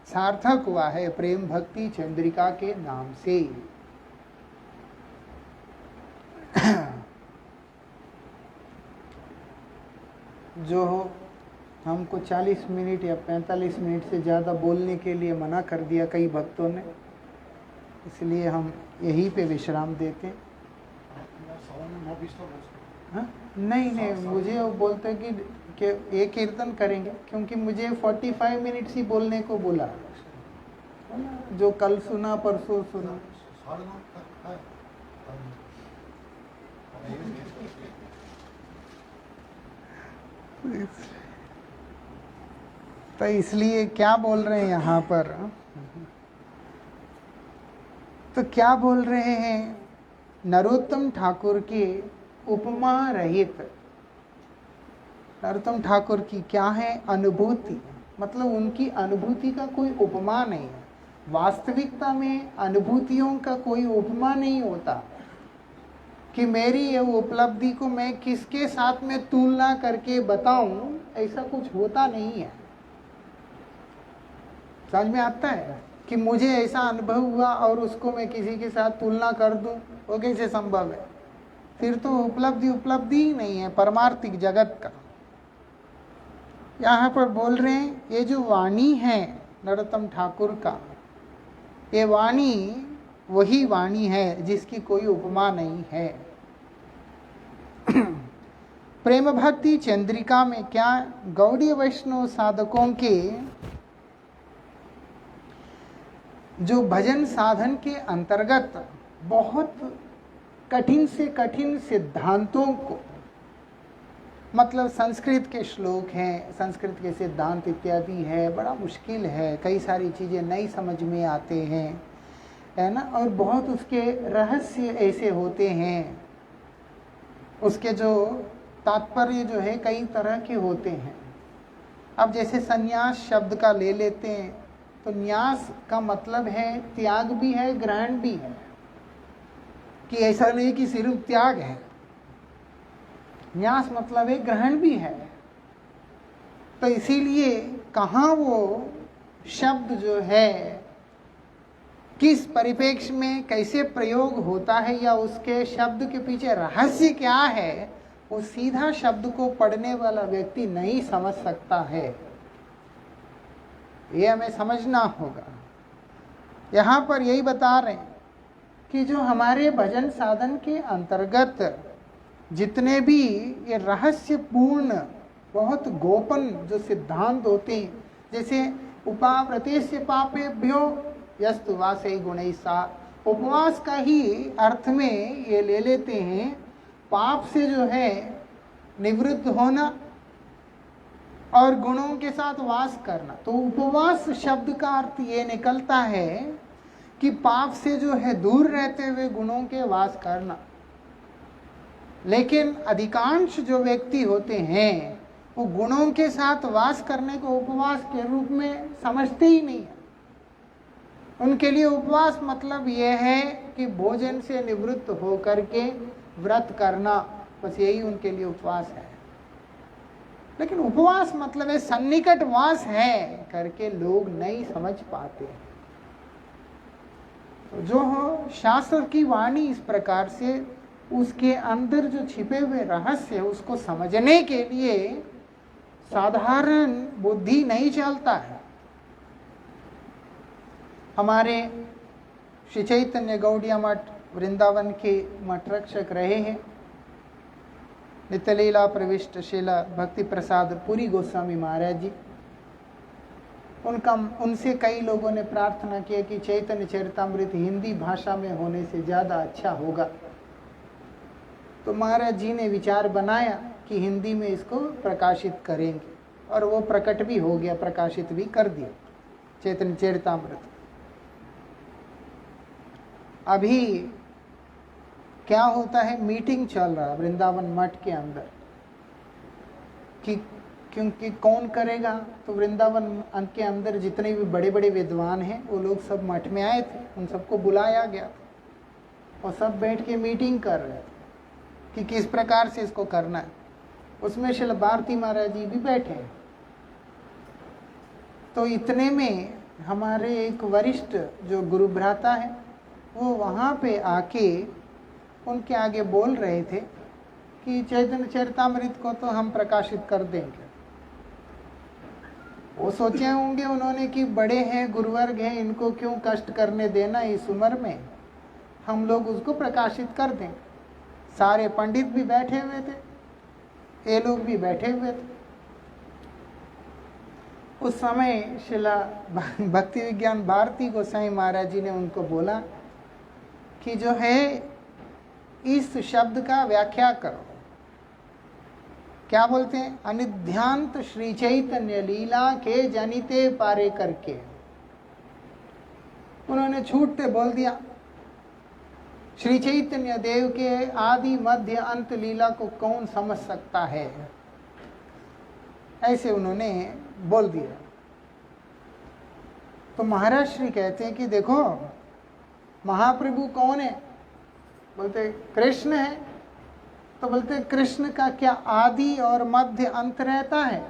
सार्थक हुआ है प्रेम भक्ति चंद्रिका के नाम से। जो हमको 40 मिनट या 45 मिनट से ज़्यादा बोलने के लिए मना कर दिया कई भक्तों ने, इसलिए हम यहीं पे विश्राम देते। हाँ नहीं, मुझे वो बोलते कि ये कीर्तन करेंगे, क्योंकि मुझे 45 मिनट्स ही बोलने को बोला, जो कल सुना परसों सुना। तो इसलिए क्या बोल रहे हैं यहाँ पर, तो क्या बोल रहे हैं, नरोत्तम ठाकुर के उपमा रहित, नरोत्तम ठाकुर की क्या है अनुभूति, मतलब उनकी अनुभूति का कोई उपमा नहीं है। वास्तविकता में अनुभूतियों का कोई उपमा नहीं होता कि मेरी ये उपलब्धि को मैं किसके साथ में तुलना करके बताऊं, ऐसा कुछ होता नहीं है। समझ में आता है कि मुझे ऐसा अनुभव हुआ और उसको मैं किसी के साथ तुलना कर दूं, वो कैसे संभव है? फिर तो उपलब्धि ही नहीं है परमार्थिक जगत का। यहाँ पर बोल रहे हैं ये जो वाणी है नरोत्तम ठाकुर का, ये वाणी वही वाणी है जिसकी कोई उपमा नहीं है। प्रेम भक्ति चंद्रिका में क्या गौड़ीय वैष्णव साधकों के जो भजन साधन के अंतर्गत बहुत कठिन से कठिन सिद्धांतों को, मतलब संस्कृत के श्लोक हैं, संस्कृत के सिद्धांत इत्यादि है, बड़ा मुश्किल है, कई सारी चीज़ें नहीं समझ में आते हैं, है ना, और बहुत उसके रहस्य ऐसे होते हैं, उसके जो तात्पर्य जो है कई तरह के होते हैं। अब जैसे संन्यास शब्द का ले लेते हैं तो न्यास का मतलब है त्याग भी है ग्रहण भी है, कि ऐसा नहीं कि सिर्फ त्याग है, न्यास मतलब है ग्रहण भी है। तो इसीलिए कहाँ वो शब्द जो है किस परिप्रेक्ष्य में कैसे प्रयोग होता है या उसके शब्द के पीछे रहस्य क्या है, वो सीधा शब्द को पढ़ने वाला व्यक्ति नहीं समझ सकता है। ये हमें समझना होगा। यहाँ पर यही बता रहे हैं कि जो हमारे भजन साधन के अंतर्गत जितने भी ये रहस्यपूर्ण बहुत गोपन जो सिद्धांत होते हैं, जैसे उपाव्रतेस्य पापेभ्यो यस्तु वासै गुणैः सा, उपवास का ही अर्थ में ये ले लेते हैं पाप से जो है निवृत्त होना और गुणों के साथ वास करना। तो उपवास शब्द का अर्थ ये निकलता है कि पाप से जो है दूर रहते हुए गुणों के वास करना। लेकिन अधिकांश जो व्यक्ति होते हैं वो गुणों के साथ वास करने को उपवास के रूप में समझते ही नहीं है। उनके लिए उपवास मतलब यह है कि भोजन से निवृत्त होकर के व्रत करना, बस यही उनके लिए उपवास है। लेकिन उपवास मतलब है सन्निकट वास है करके लोग नहीं समझ पाते। तो जो हो शास्त्र की वाणी इस प्रकार से उसके अंदर जो छिपे हुए रहस्य है उसको समझने के लिए साधारण बुद्धि नहीं चलता है। हमारे श्री चैतन्य गौड़िया मठ वृंदावन के मठ रक्षक रहे हैं नित्यलीला प्रविष्ट शिला भक्ति प्रसाद पुरी गोस्वामी महाराज जी। उनसे कई लोगों ने प्रार्थना की कि चैतन्य चरितामृत हिंदी भाषा में होने से ज़्यादा अच्छा होगा। तो महाराज जी ने विचार बनाया कि हिंदी में इसको प्रकाशित करेंगे और वो प्रकट भी हो गया, प्रकाशित भी कर दिया। चैतन्य चरितामृत। अभी क्या होता है, मीटिंग चल रहा है वृंदावन मठ के अंदर कि क्योंकि कौन करेगा, तो वृंदावन के अंदर जितने भी बड़े बड़े विद्वान हैं वो लोग सब मठ में आए थे, उन सबको बुलाया गया और सब बैठ के मीटिंग कर रहे थे कि किस प्रकार से इसको करना है। उसमें श्रील भारती महाराज जी भी बैठे हैं। तो इतने में हमारे एक वरिष्ठ जो गुरु भ्राता है वो वहाँ पे आके उनके आगे बोल रहे थे कि चैतन्य चरितामृत को तो हम प्रकाशित कर देंगे। वो सोचे होंगे उन्होंने कि बड़े हैं, गुरुवर्ग हैं, इनको क्यों कष्ट करने देना इस उम्र में, हम लोग उसको प्रकाशित कर दें। सारे पंडित भी बैठे हुए थे, ये लोग भी बैठे हुए थे। उस समय शिला भक्ति विज्ञान भारती गोसाई महाराज जी ने उनको बोला कि जो है इस शब्द का व्याख्या करो। क्या बोलते हैं, अनिध्यांत श्री चैतन्य लीला के जनिते पारे करके। उन्होंने छूटते बोल दिया श्री चैतन्य देव के आदि मध्य अंत लीला को कौन समझ सकता है, ऐसे उन्होंने बोल दिया। तो महाराज श्री कहते हैं कि देखो महाप्रभु कौन है, बोलते कृष्ण है। तो बोलते कृष्ण का क्या आदि और मध्य अंत रहता है?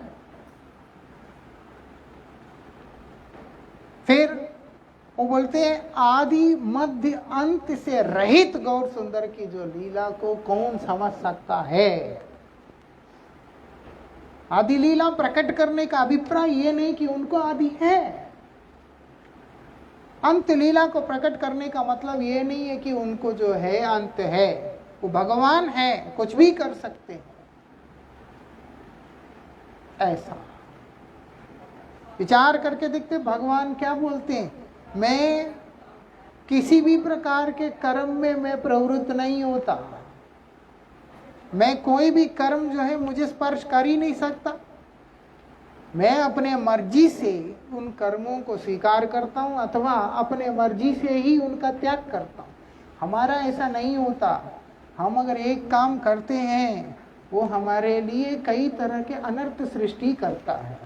फिर वो बोलते हैं आदि मध्य अंत से रहित गौर सुंदर की जो लीला को कौन समझ सकता है। आदि लीला प्रकट करने का अभिप्राय ये नहीं कि उनको आदि है। अंत लीला को प्रकट करने का मतलब ये नहीं है कि उनको जो है अंत है। वो भगवान है, कुछ भी कर सकते हैं। ऐसा विचार करके देखते भगवान क्या बोलते हैं, मैं किसी भी प्रकार के कर्म में मैं प्रवृत्त नहीं होता। मैं कोई भी कर्म जो है मुझे स्पर्श कर ही नहीं सकता। मैं अपने मर्जी से उन कर्मों को स्वीकार करता हूँ अथवा अपने मर्जी से ही उनका त्याग करता हूँ। हमारा ऐसा नहीं होता। हम अगर एक काम करते हैं वो हमारे लिए कई तरह के अनर्थ सृष्टि करता है।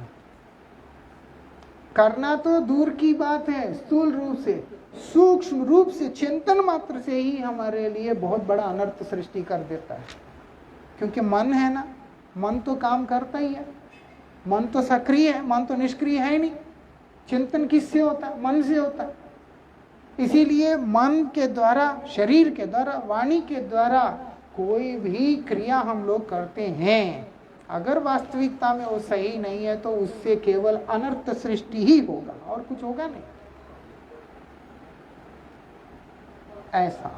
करना तो दूर की बात है, स्थूल रूप से, सूक्ष्म रूप से, चिंतन मात्र से ही हमारे लिए बहुत बड़ा अनर्थ सृष्टि कर देता है। क्योंकि मन है ना, मन तो काम करता ही है। मन तो सक्रिय है, मन तो निष्क्रिय है नहीं। चिंतन किससे होता है? मन से होता है। इसीलिए मन के द्वारा, शरीर के द्वारा, वाणी के द्वारा कोई भी क्रिया हम लोग करते हैं, अगर वास्तविकता में वो सही नहीं है तो उससे केवल अनर्थ सृष्टि ही होगा और कुछ होगा नहीं। ऐसा।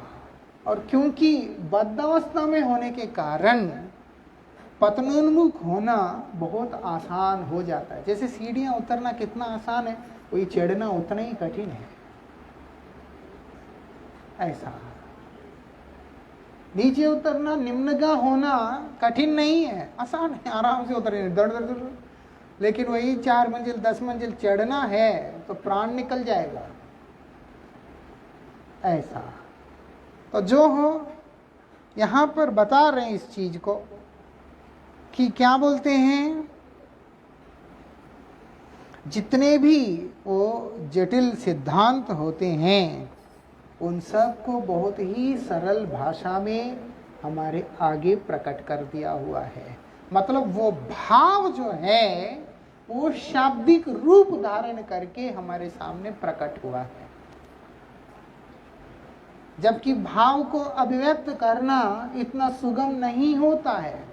और क्योंकि बद्धावस्था में होने के कारण पतनोन्मुख होना बहुत आसान हो जाता है। जैसे सीढ़ियां उतरना कितना आसान है, वही चढ़ना उतना ही कठिन है। ऐसा नीचे उतरना, निम्नगा होना कठिन नहीं है, आसान है, आराम से उतरे, दड़ दड़ दड़। लेकिन वही 4 मंजिल 10 मंजिल चढ़ना है तो प्राण निकल जाएगा। ऐसा। तो जो हो यहाँ पर बता रहे हैं इस चीज को कि क्या बोलते हैं, जितने भी वो जटिल सिद्धांत होते हैं उन सब को बहुत ही सरल भाषा में हमारे आगे प्रकट कर दिया हुआ है। मतलब वो भाव जो है वो शाब्दिक रूप धारण करके हमारे सामने प्रकट हुआ है। जबकि भाव को अभिव्यक्त करना इतना सुगम नहीं होता है,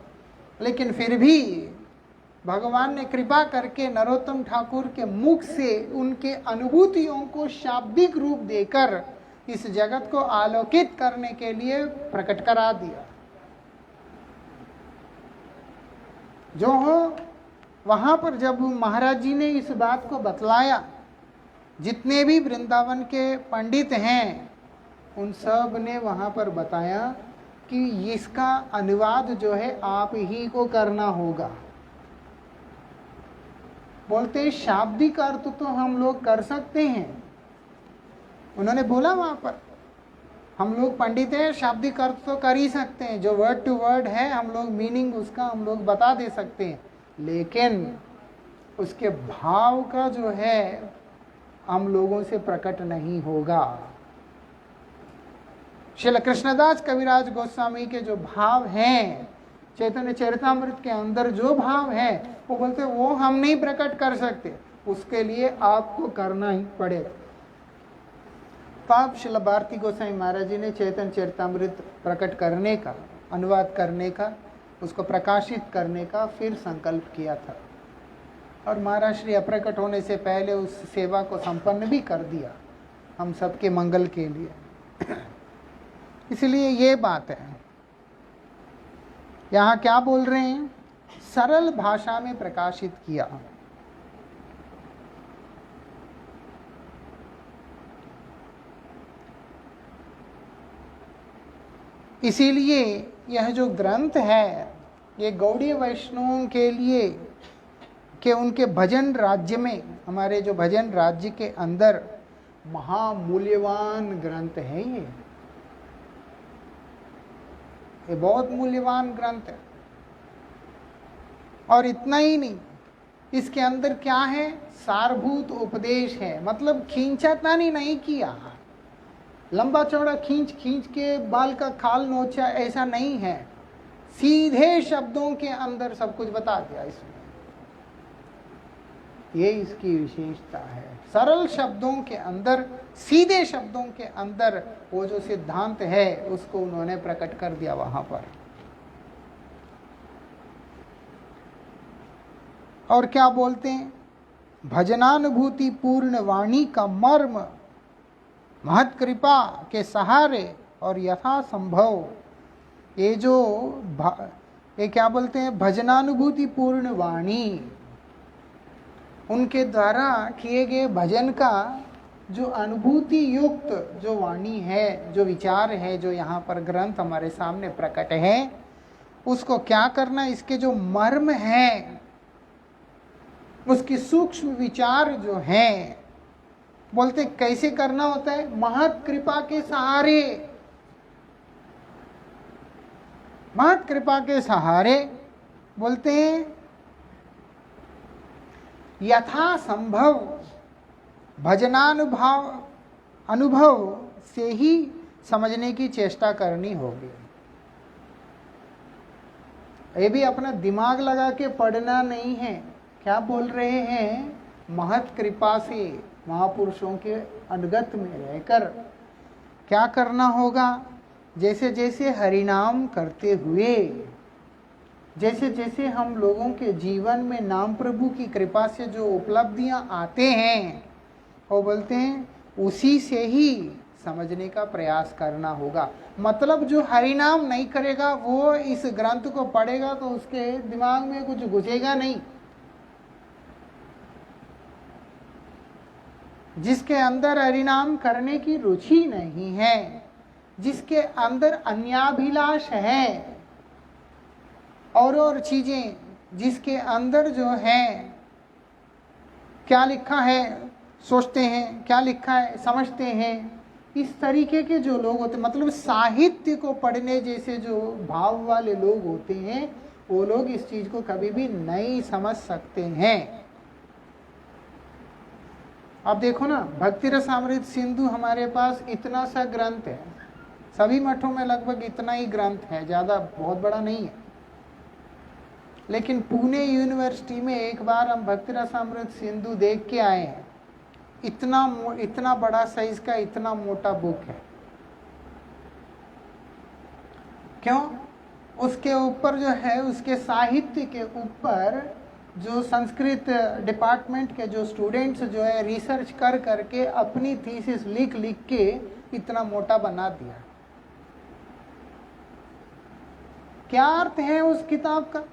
लेकिन फिर भी भगवान ने कृपा करके नरोत्तम ठाकुर के मुख से उनके अनुभूतियों को शाब्दिक रूप देकर इस जगत को आलोकित करने के लिए प्रकट करा दिया। जो हो वहां पर जब महाराज जी ने इस बात को बतलाया, जितने भी वृंदावन के पंडित हैं उन सब ने वहां पर बताया कि इसका अनुवाद जो है आप ही को करना होगा। बोलते हैं शाब्दिक अर्थ तो हम लोग कर सकते हैं, उन्होंने बोला वहां पर हम लोग पंडित हैं, शाब्दिक अर्थ तो कर ही सकते हैं, जो वर्ड टू वर्ड है हम लोग मीनिंग उसका हम लोग बता दे सकते हैं, लेकिन उसके भाव का जो है हम लोगों से प्रकट नहीं होगा। श्रील कृष्णदास कविराज गोस्वामी के जो भाव हैं चैतन्य चरितामृत के अंदर जो भाव है वो बोलते वो हम नहीं प्रकट कर सकते, उसके लिए आपको करना ही पड़ेगा। तो आप श्रील भारती गोसाई महाराज जी ने चैतन्य चरितामृत प्रकट करने का, अनुवाद करने का, उसको प्रकाशित करने का फिर संकल्प किया था और महाराज श्री अप्रकट होने से पहले उस सेवा को संपन्न भी कर दिया हम सबके मंगल के लिए। इसलिए ये बात है, यहाँ क्या बोल रहे हैं, सरल भाषा में प्रकाशित किया। इसीलिए यह जो ग्रंथ है ये गौड़ीय वैष्णवों के लिए कि उनके भजन राज्य में, हमारे जो भजन राज्य के अंदर महामूल्यवान ग्रंथ है ये बहुत मूल्यवान ग्रंथ है। और इतना ही नहीं, इसके अंदर क्या है, सारभूत उपदेश है, मतलब खींचातानी नहीं किया, लंबा चौड़ा खींच खींच के बाल का खाल नोचा, ऐसा नहीं है, सीधे शब्दों के अंदर सब कुछ बता दिया इसमें। ये इसकी विशेषता है, सरल शब्दों के अंदर, सीधे शब्दों के अंदर वो जो सिद्धांत है उसको उन्होंने प्रकट कर दिया वहां पर। और क्या बोलते हैं, भजनानुभूति पूर्ण वाणी का मर्म महत कृपा के सहारे और यथा संभव, ये जो ये क्या बोलते हैं, भजनानुभूति पूर्ण वाणी, उनके द्वारा किए गए भजन का जो अनुभूति युक्त जो वाणी है, जो विचार है, जो यहाँ पर ग्रंथ हमारे सामने प्रकट है, उसको क्या करना, इसके जो मर्म है, उसकी सूक्ष्म विचार जो हैं, बोलते कैसे करना होता है, महत कृपा के सहारे, महत कृपा के सहारे, बोलते हैं यथा संभव अनुभव से ही समझने की चेष्टा करनी होगी। ये भी अपना दिमाग लगा के पढ़ना नहीं है, क्या बोल रहे हैं, महत कृपा से महापुरुषों के अनुगत में रहकर क्या करना होगा, जैसे जैसे हरिनाम करते हुए, जैसे जैसे हम लोगों के जीवन में नाम प्रभु की कृपा से जो उपलब्धियां आते हैं, वो बोलते हैं उसी से ही समझने का प्रयास करना होगा। मतलब जो हरिनाम नहीं करेगा वो इस ग्रंथ को पढ़ेगा तो उसके दिमाग में कुछ घुसेगा नहीं। जिसके अंदर हरिनाम करने की रुचि नहीं है, जिसके अंदर अन्याभिलाष है और चीजें, जिसके अंदर जो है क्या लिखा है सोचते हैं, क्या लिखा है समझते हैं, इस तरीके के जो लोग होते, मतलब साहित्य को पढ़ने जैसे जो भाव वाले लोग होते हैं, वो लोग इस चीज को कभी भी नहीं समझ सकते हैं। अब देखो ना, भक्ति रसामृत सिंधु हमारे पास इतना सा ग्रंथ है, सभी मठों में लगभग इतना ही ग्रंथ है, ज्यादा बहुत बड़ा नहीं है। लेकिन पुणे यूनिवर्सिटी में एक बार हम भक्ति रसामृत सिंधु देख के आए हैं, इतना बड़ा साइज का इतना मोटा बुक है। क्यों? उसके ऊपर जो है, उसके साहित्य के ऊपर जो संस्कृत डिपार्टमेंट के जो स्टूडेंट्स जो है रिसर्च कर करके अपनी थीसिस लिख के इतना मोटा बना दिया। क्या अर्थ है उस किताब का?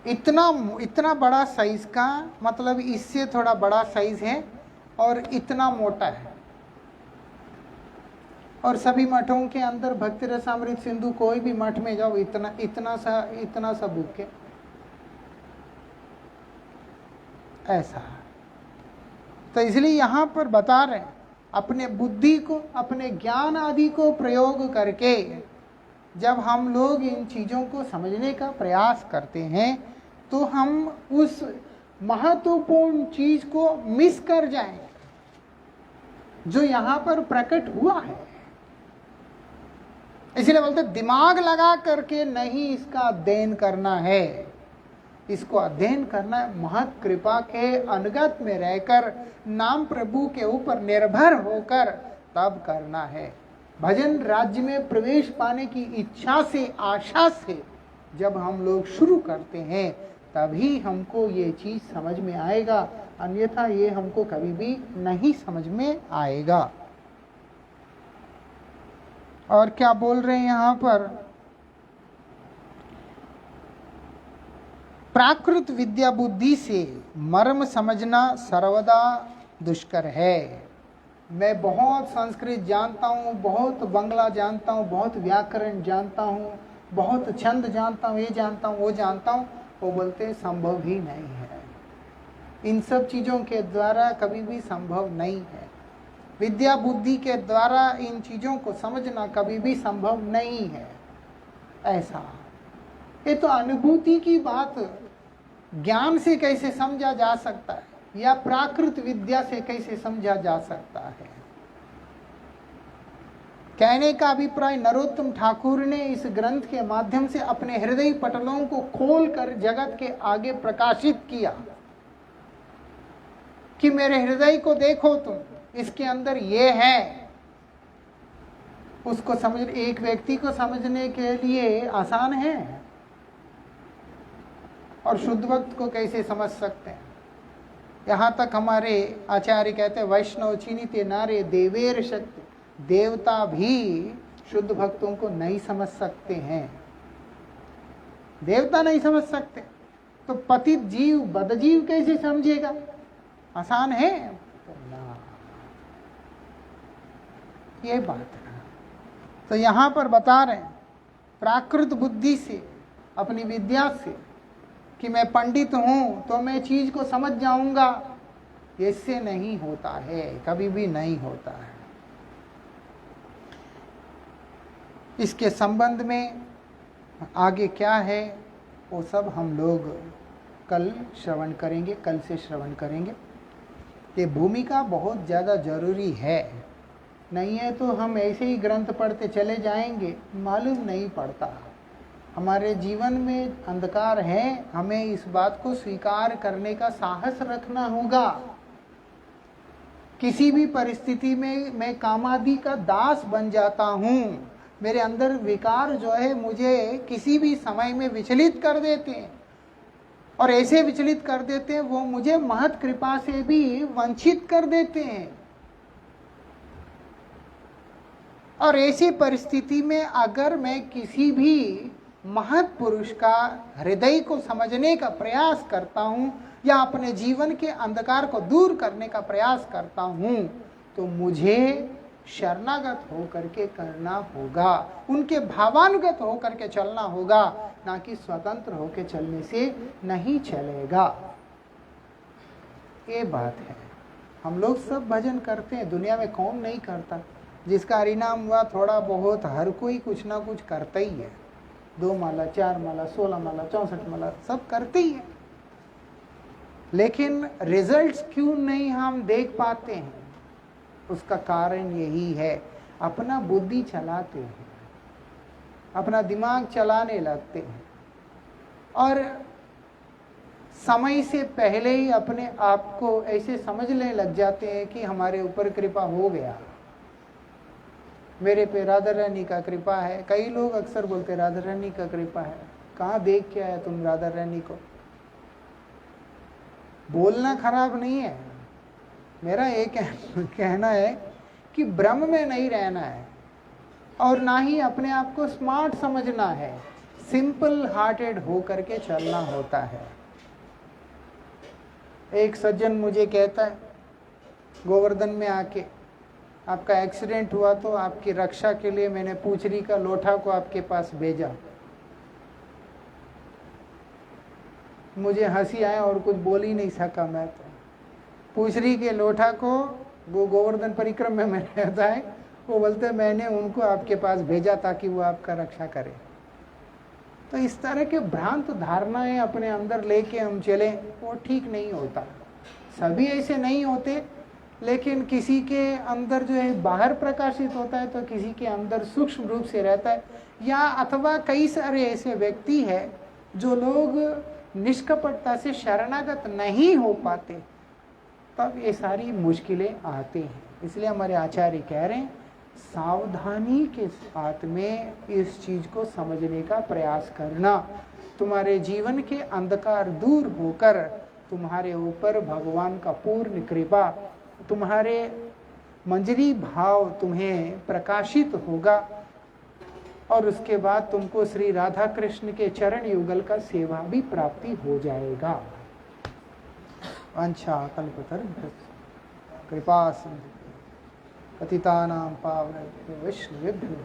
इतना बड़ा साइज का, मतलब इससे थोड़ा बड़ा साइज है और इतना मोटा है। और सभी मठों के अंदर भक्ति रसामृत सिंधु, कोई भी मठ में जाओ, इतना सा बुक है। ऐसा। तो इसलिए यहाँ पर बता रहे हैं, अपने बुद्धि को, अपने ज्ञान आदि को प्रयोग करके जब हम लोग इन चीज़ों को समझने का प्रयास करते हैं तो हम उस महत्वपूर्ण चीज को मिस कर जाएंगे जो यहाँ पर प्रकट हुआ है। इसलिए बोलते दिमाग लगा करके नहीं इसका अध्ययन करना है, इसको अध्ययन करना है महत कृपा के अनुगत में रहकर, नाम प्रभु के ऊपर निर्भर होकर तब करना है। भजन राज्य में प्रवेश पाने की इच्छा से, आशा से जब हम लोग शुरू करते हैं तभी हमको ये चीज समझ में आएगा, अन्यथा ये हमको कभी भी नहीं समझ में आएगा। और क्या बोल रहे हैं यहाँ पर, प्राकृत विद्या बुद्धि से मर्म समझना सर्वदा दुष्कर है। मैं बहुत संस्कृत जानता हूँ, बहुत बंगला जानता हूँ, बहुत व्याकरण जानता हूँ, बहुत छंद जानता हूँ, ये जानता हूँ, वो जानता हूँ, वो बोलते हैं संभव ही नहीं है। इन सब चीज़ों के द्वारा कभी भी संभव नहीं है। विद्या बुद्धि के द्वारा इन चीज़ों को समझना कभी भी संभव नहीं है। ऐसा ये तो अनुभूति की बात ज्ञान से कैसे समझा जा सकता है या प्राकृत विद्या से कैसे समझा जा सकता है। कहने का अभिप्राय नरोत्तम ठाकुर ने इस ग्रंथ के माध्यम से अपने हृदय पटलों को खोलकर जगत के आगे प्रकाशित किया कि मेरे हृदय को देखो तुम, इसके अंदर ये है। उसको समझ, एक व्यक्ति को समझने के लिए आसान है, और शुद्ध भक्त को कैसे समझ सकते हैं। यहाँ तक हमारे आचार्य कहते हैं वैष्णव चिन्हिते नारे देवेर शक्ति, देवता भी शुद्ध भक्तों को नहीं समझ सकते हैं, देवता नहीं समझ सकते, तो पतित जीव बदजीव कैसे समझेगा, आसान है ना, ये बात है। तो यहाँ पर बता रहे हैं प्राकृत बुद्धि से, अपनी विद्या से कि मैं पंडित हूँ तो मैं चीज को समझ जाऊंगा, इससे नहीं होता है, कभी भी नहीं होता है। इसके संबंध में आगे क्या है वो सब हम लोग कल श्रवण करेंगे, कल से श्रवण करेंगे। ये भूमिका बहुत ज़्यादा जरूरी है, नहीं है तो हम ऐसे ही ग्रंथ पढ़ते चले जाएंगे, मालूम नहीं पड़ता। हमारे जीवन में अंधकार है, हमें इस बात को स्वीकार करने का साहस रखना होगा। किसी भी परिस्थिति में मैं कामादि का दास बन जाता हूँ, मेरे अंदर विकार जो है मुझे किसी भी समय में विचलित कर देते हैं, और ऐसे विचलित कर देते हैं वो मुझे महत कृपा से भी वंचित कर देते हैं। और ऐसी परिस्थिति में अगर मैं किसी भी महत पुरुष का हृदय को समझने का प्रयास करता हूँ या अपने जीवन के अंधकार को दूर करने का प्रयास करता हूँ तो मुझे शरणागत होकर के करना होगा, उनके भावानुगत होकर के चलना होगा, ना कि स्वतंत्र होकर चलने से नहीं चलेगा। ये बात है। हम लोग सब भजन करते हैं, दुनिया में कौन नहीं करता। जिसका हरिनाम हुआ थोड़ा बहुत हर कोई कुछ ना कुछ करता ही है, 2 माला 4 माला 16 माला 64 माला सब करते ही है, लेकिन रिजल्ट्स क्यों नहीं हम देख पाते हैं, उसका कारण यही है अपना बुद्धि चलाते हैं, अपना दिमाग चलाने लगते हैं और समय से पहले ही अपने आप को ऐसे समझने लग जाते हैं कि हमारे ऊपर कृपा हो गया, मेरे पे राधा रानी का कृपा है। कई लोग अक्सर बोलते राधा रानी का कृपा है, कहाँ देख के आया तुम राधा रानी को। बोलना खराब नहीं है, मेरा एक कहना है कि भ्रम में नहीं रहना है और ना ही अपने आप को स्मार्ट समझना है, सिंपल हार्टेड हो करके चलना होता है। एक सज्जन मुझे कहता है गोवर्धन में आके, आपका एक्सीडेंट हुआ तो आपकी रक्षा के लिए मैंने पूछरी का लोटा को आपके पास भेजा, मुझे हंसी आए और कुछ बोल ही नहीं सका मैं तो। पूछरी के लोटा को, वो गोवर्धन परिक्रमा में रहता है, वो बोलते मैंने उनको आपके पास भेजा ताकि वो आपका रक्षा करे। तो इस तरह के भ्रांत धारणाएं अपने अंदर लेके हम चलें, वो ठीक नहीं होता। सभी ऐसे नहीं होते, लेकिन किसी के अंदर जो है बाहर प्रकाशित होता है तो किसी के अंदर सूक्ष्म रूप से रहता है। या अथवा कई सारे ऐसे व्यक्ति हैं जो लोग निष्कपटता से शरणागत नहीं हो पाते, तब ये सारी मुश्किलें आती हैं। इसलिए हमारे आचार्य कह रहे हैं सावधानी के साथ में इस चीज को समझने का प्रयास करना। तुम्हारे जीवन के अंधकार दूर होकर तुम्हारे ऊपर भगवान का पूर्ण कृपा, तुम्हारे मंजरी भाव तुम्हें प्रकाशित होगा, और उसके बाद तुमको श्री राधा कृष्ण के चरण युगल का सेवा भी प्राप्ति हो जाएगा। वांछा कल्पतरुभ्यश्च कृपा सिंधु पतितानां पावनेभ्यो वैष्णवेभ्यो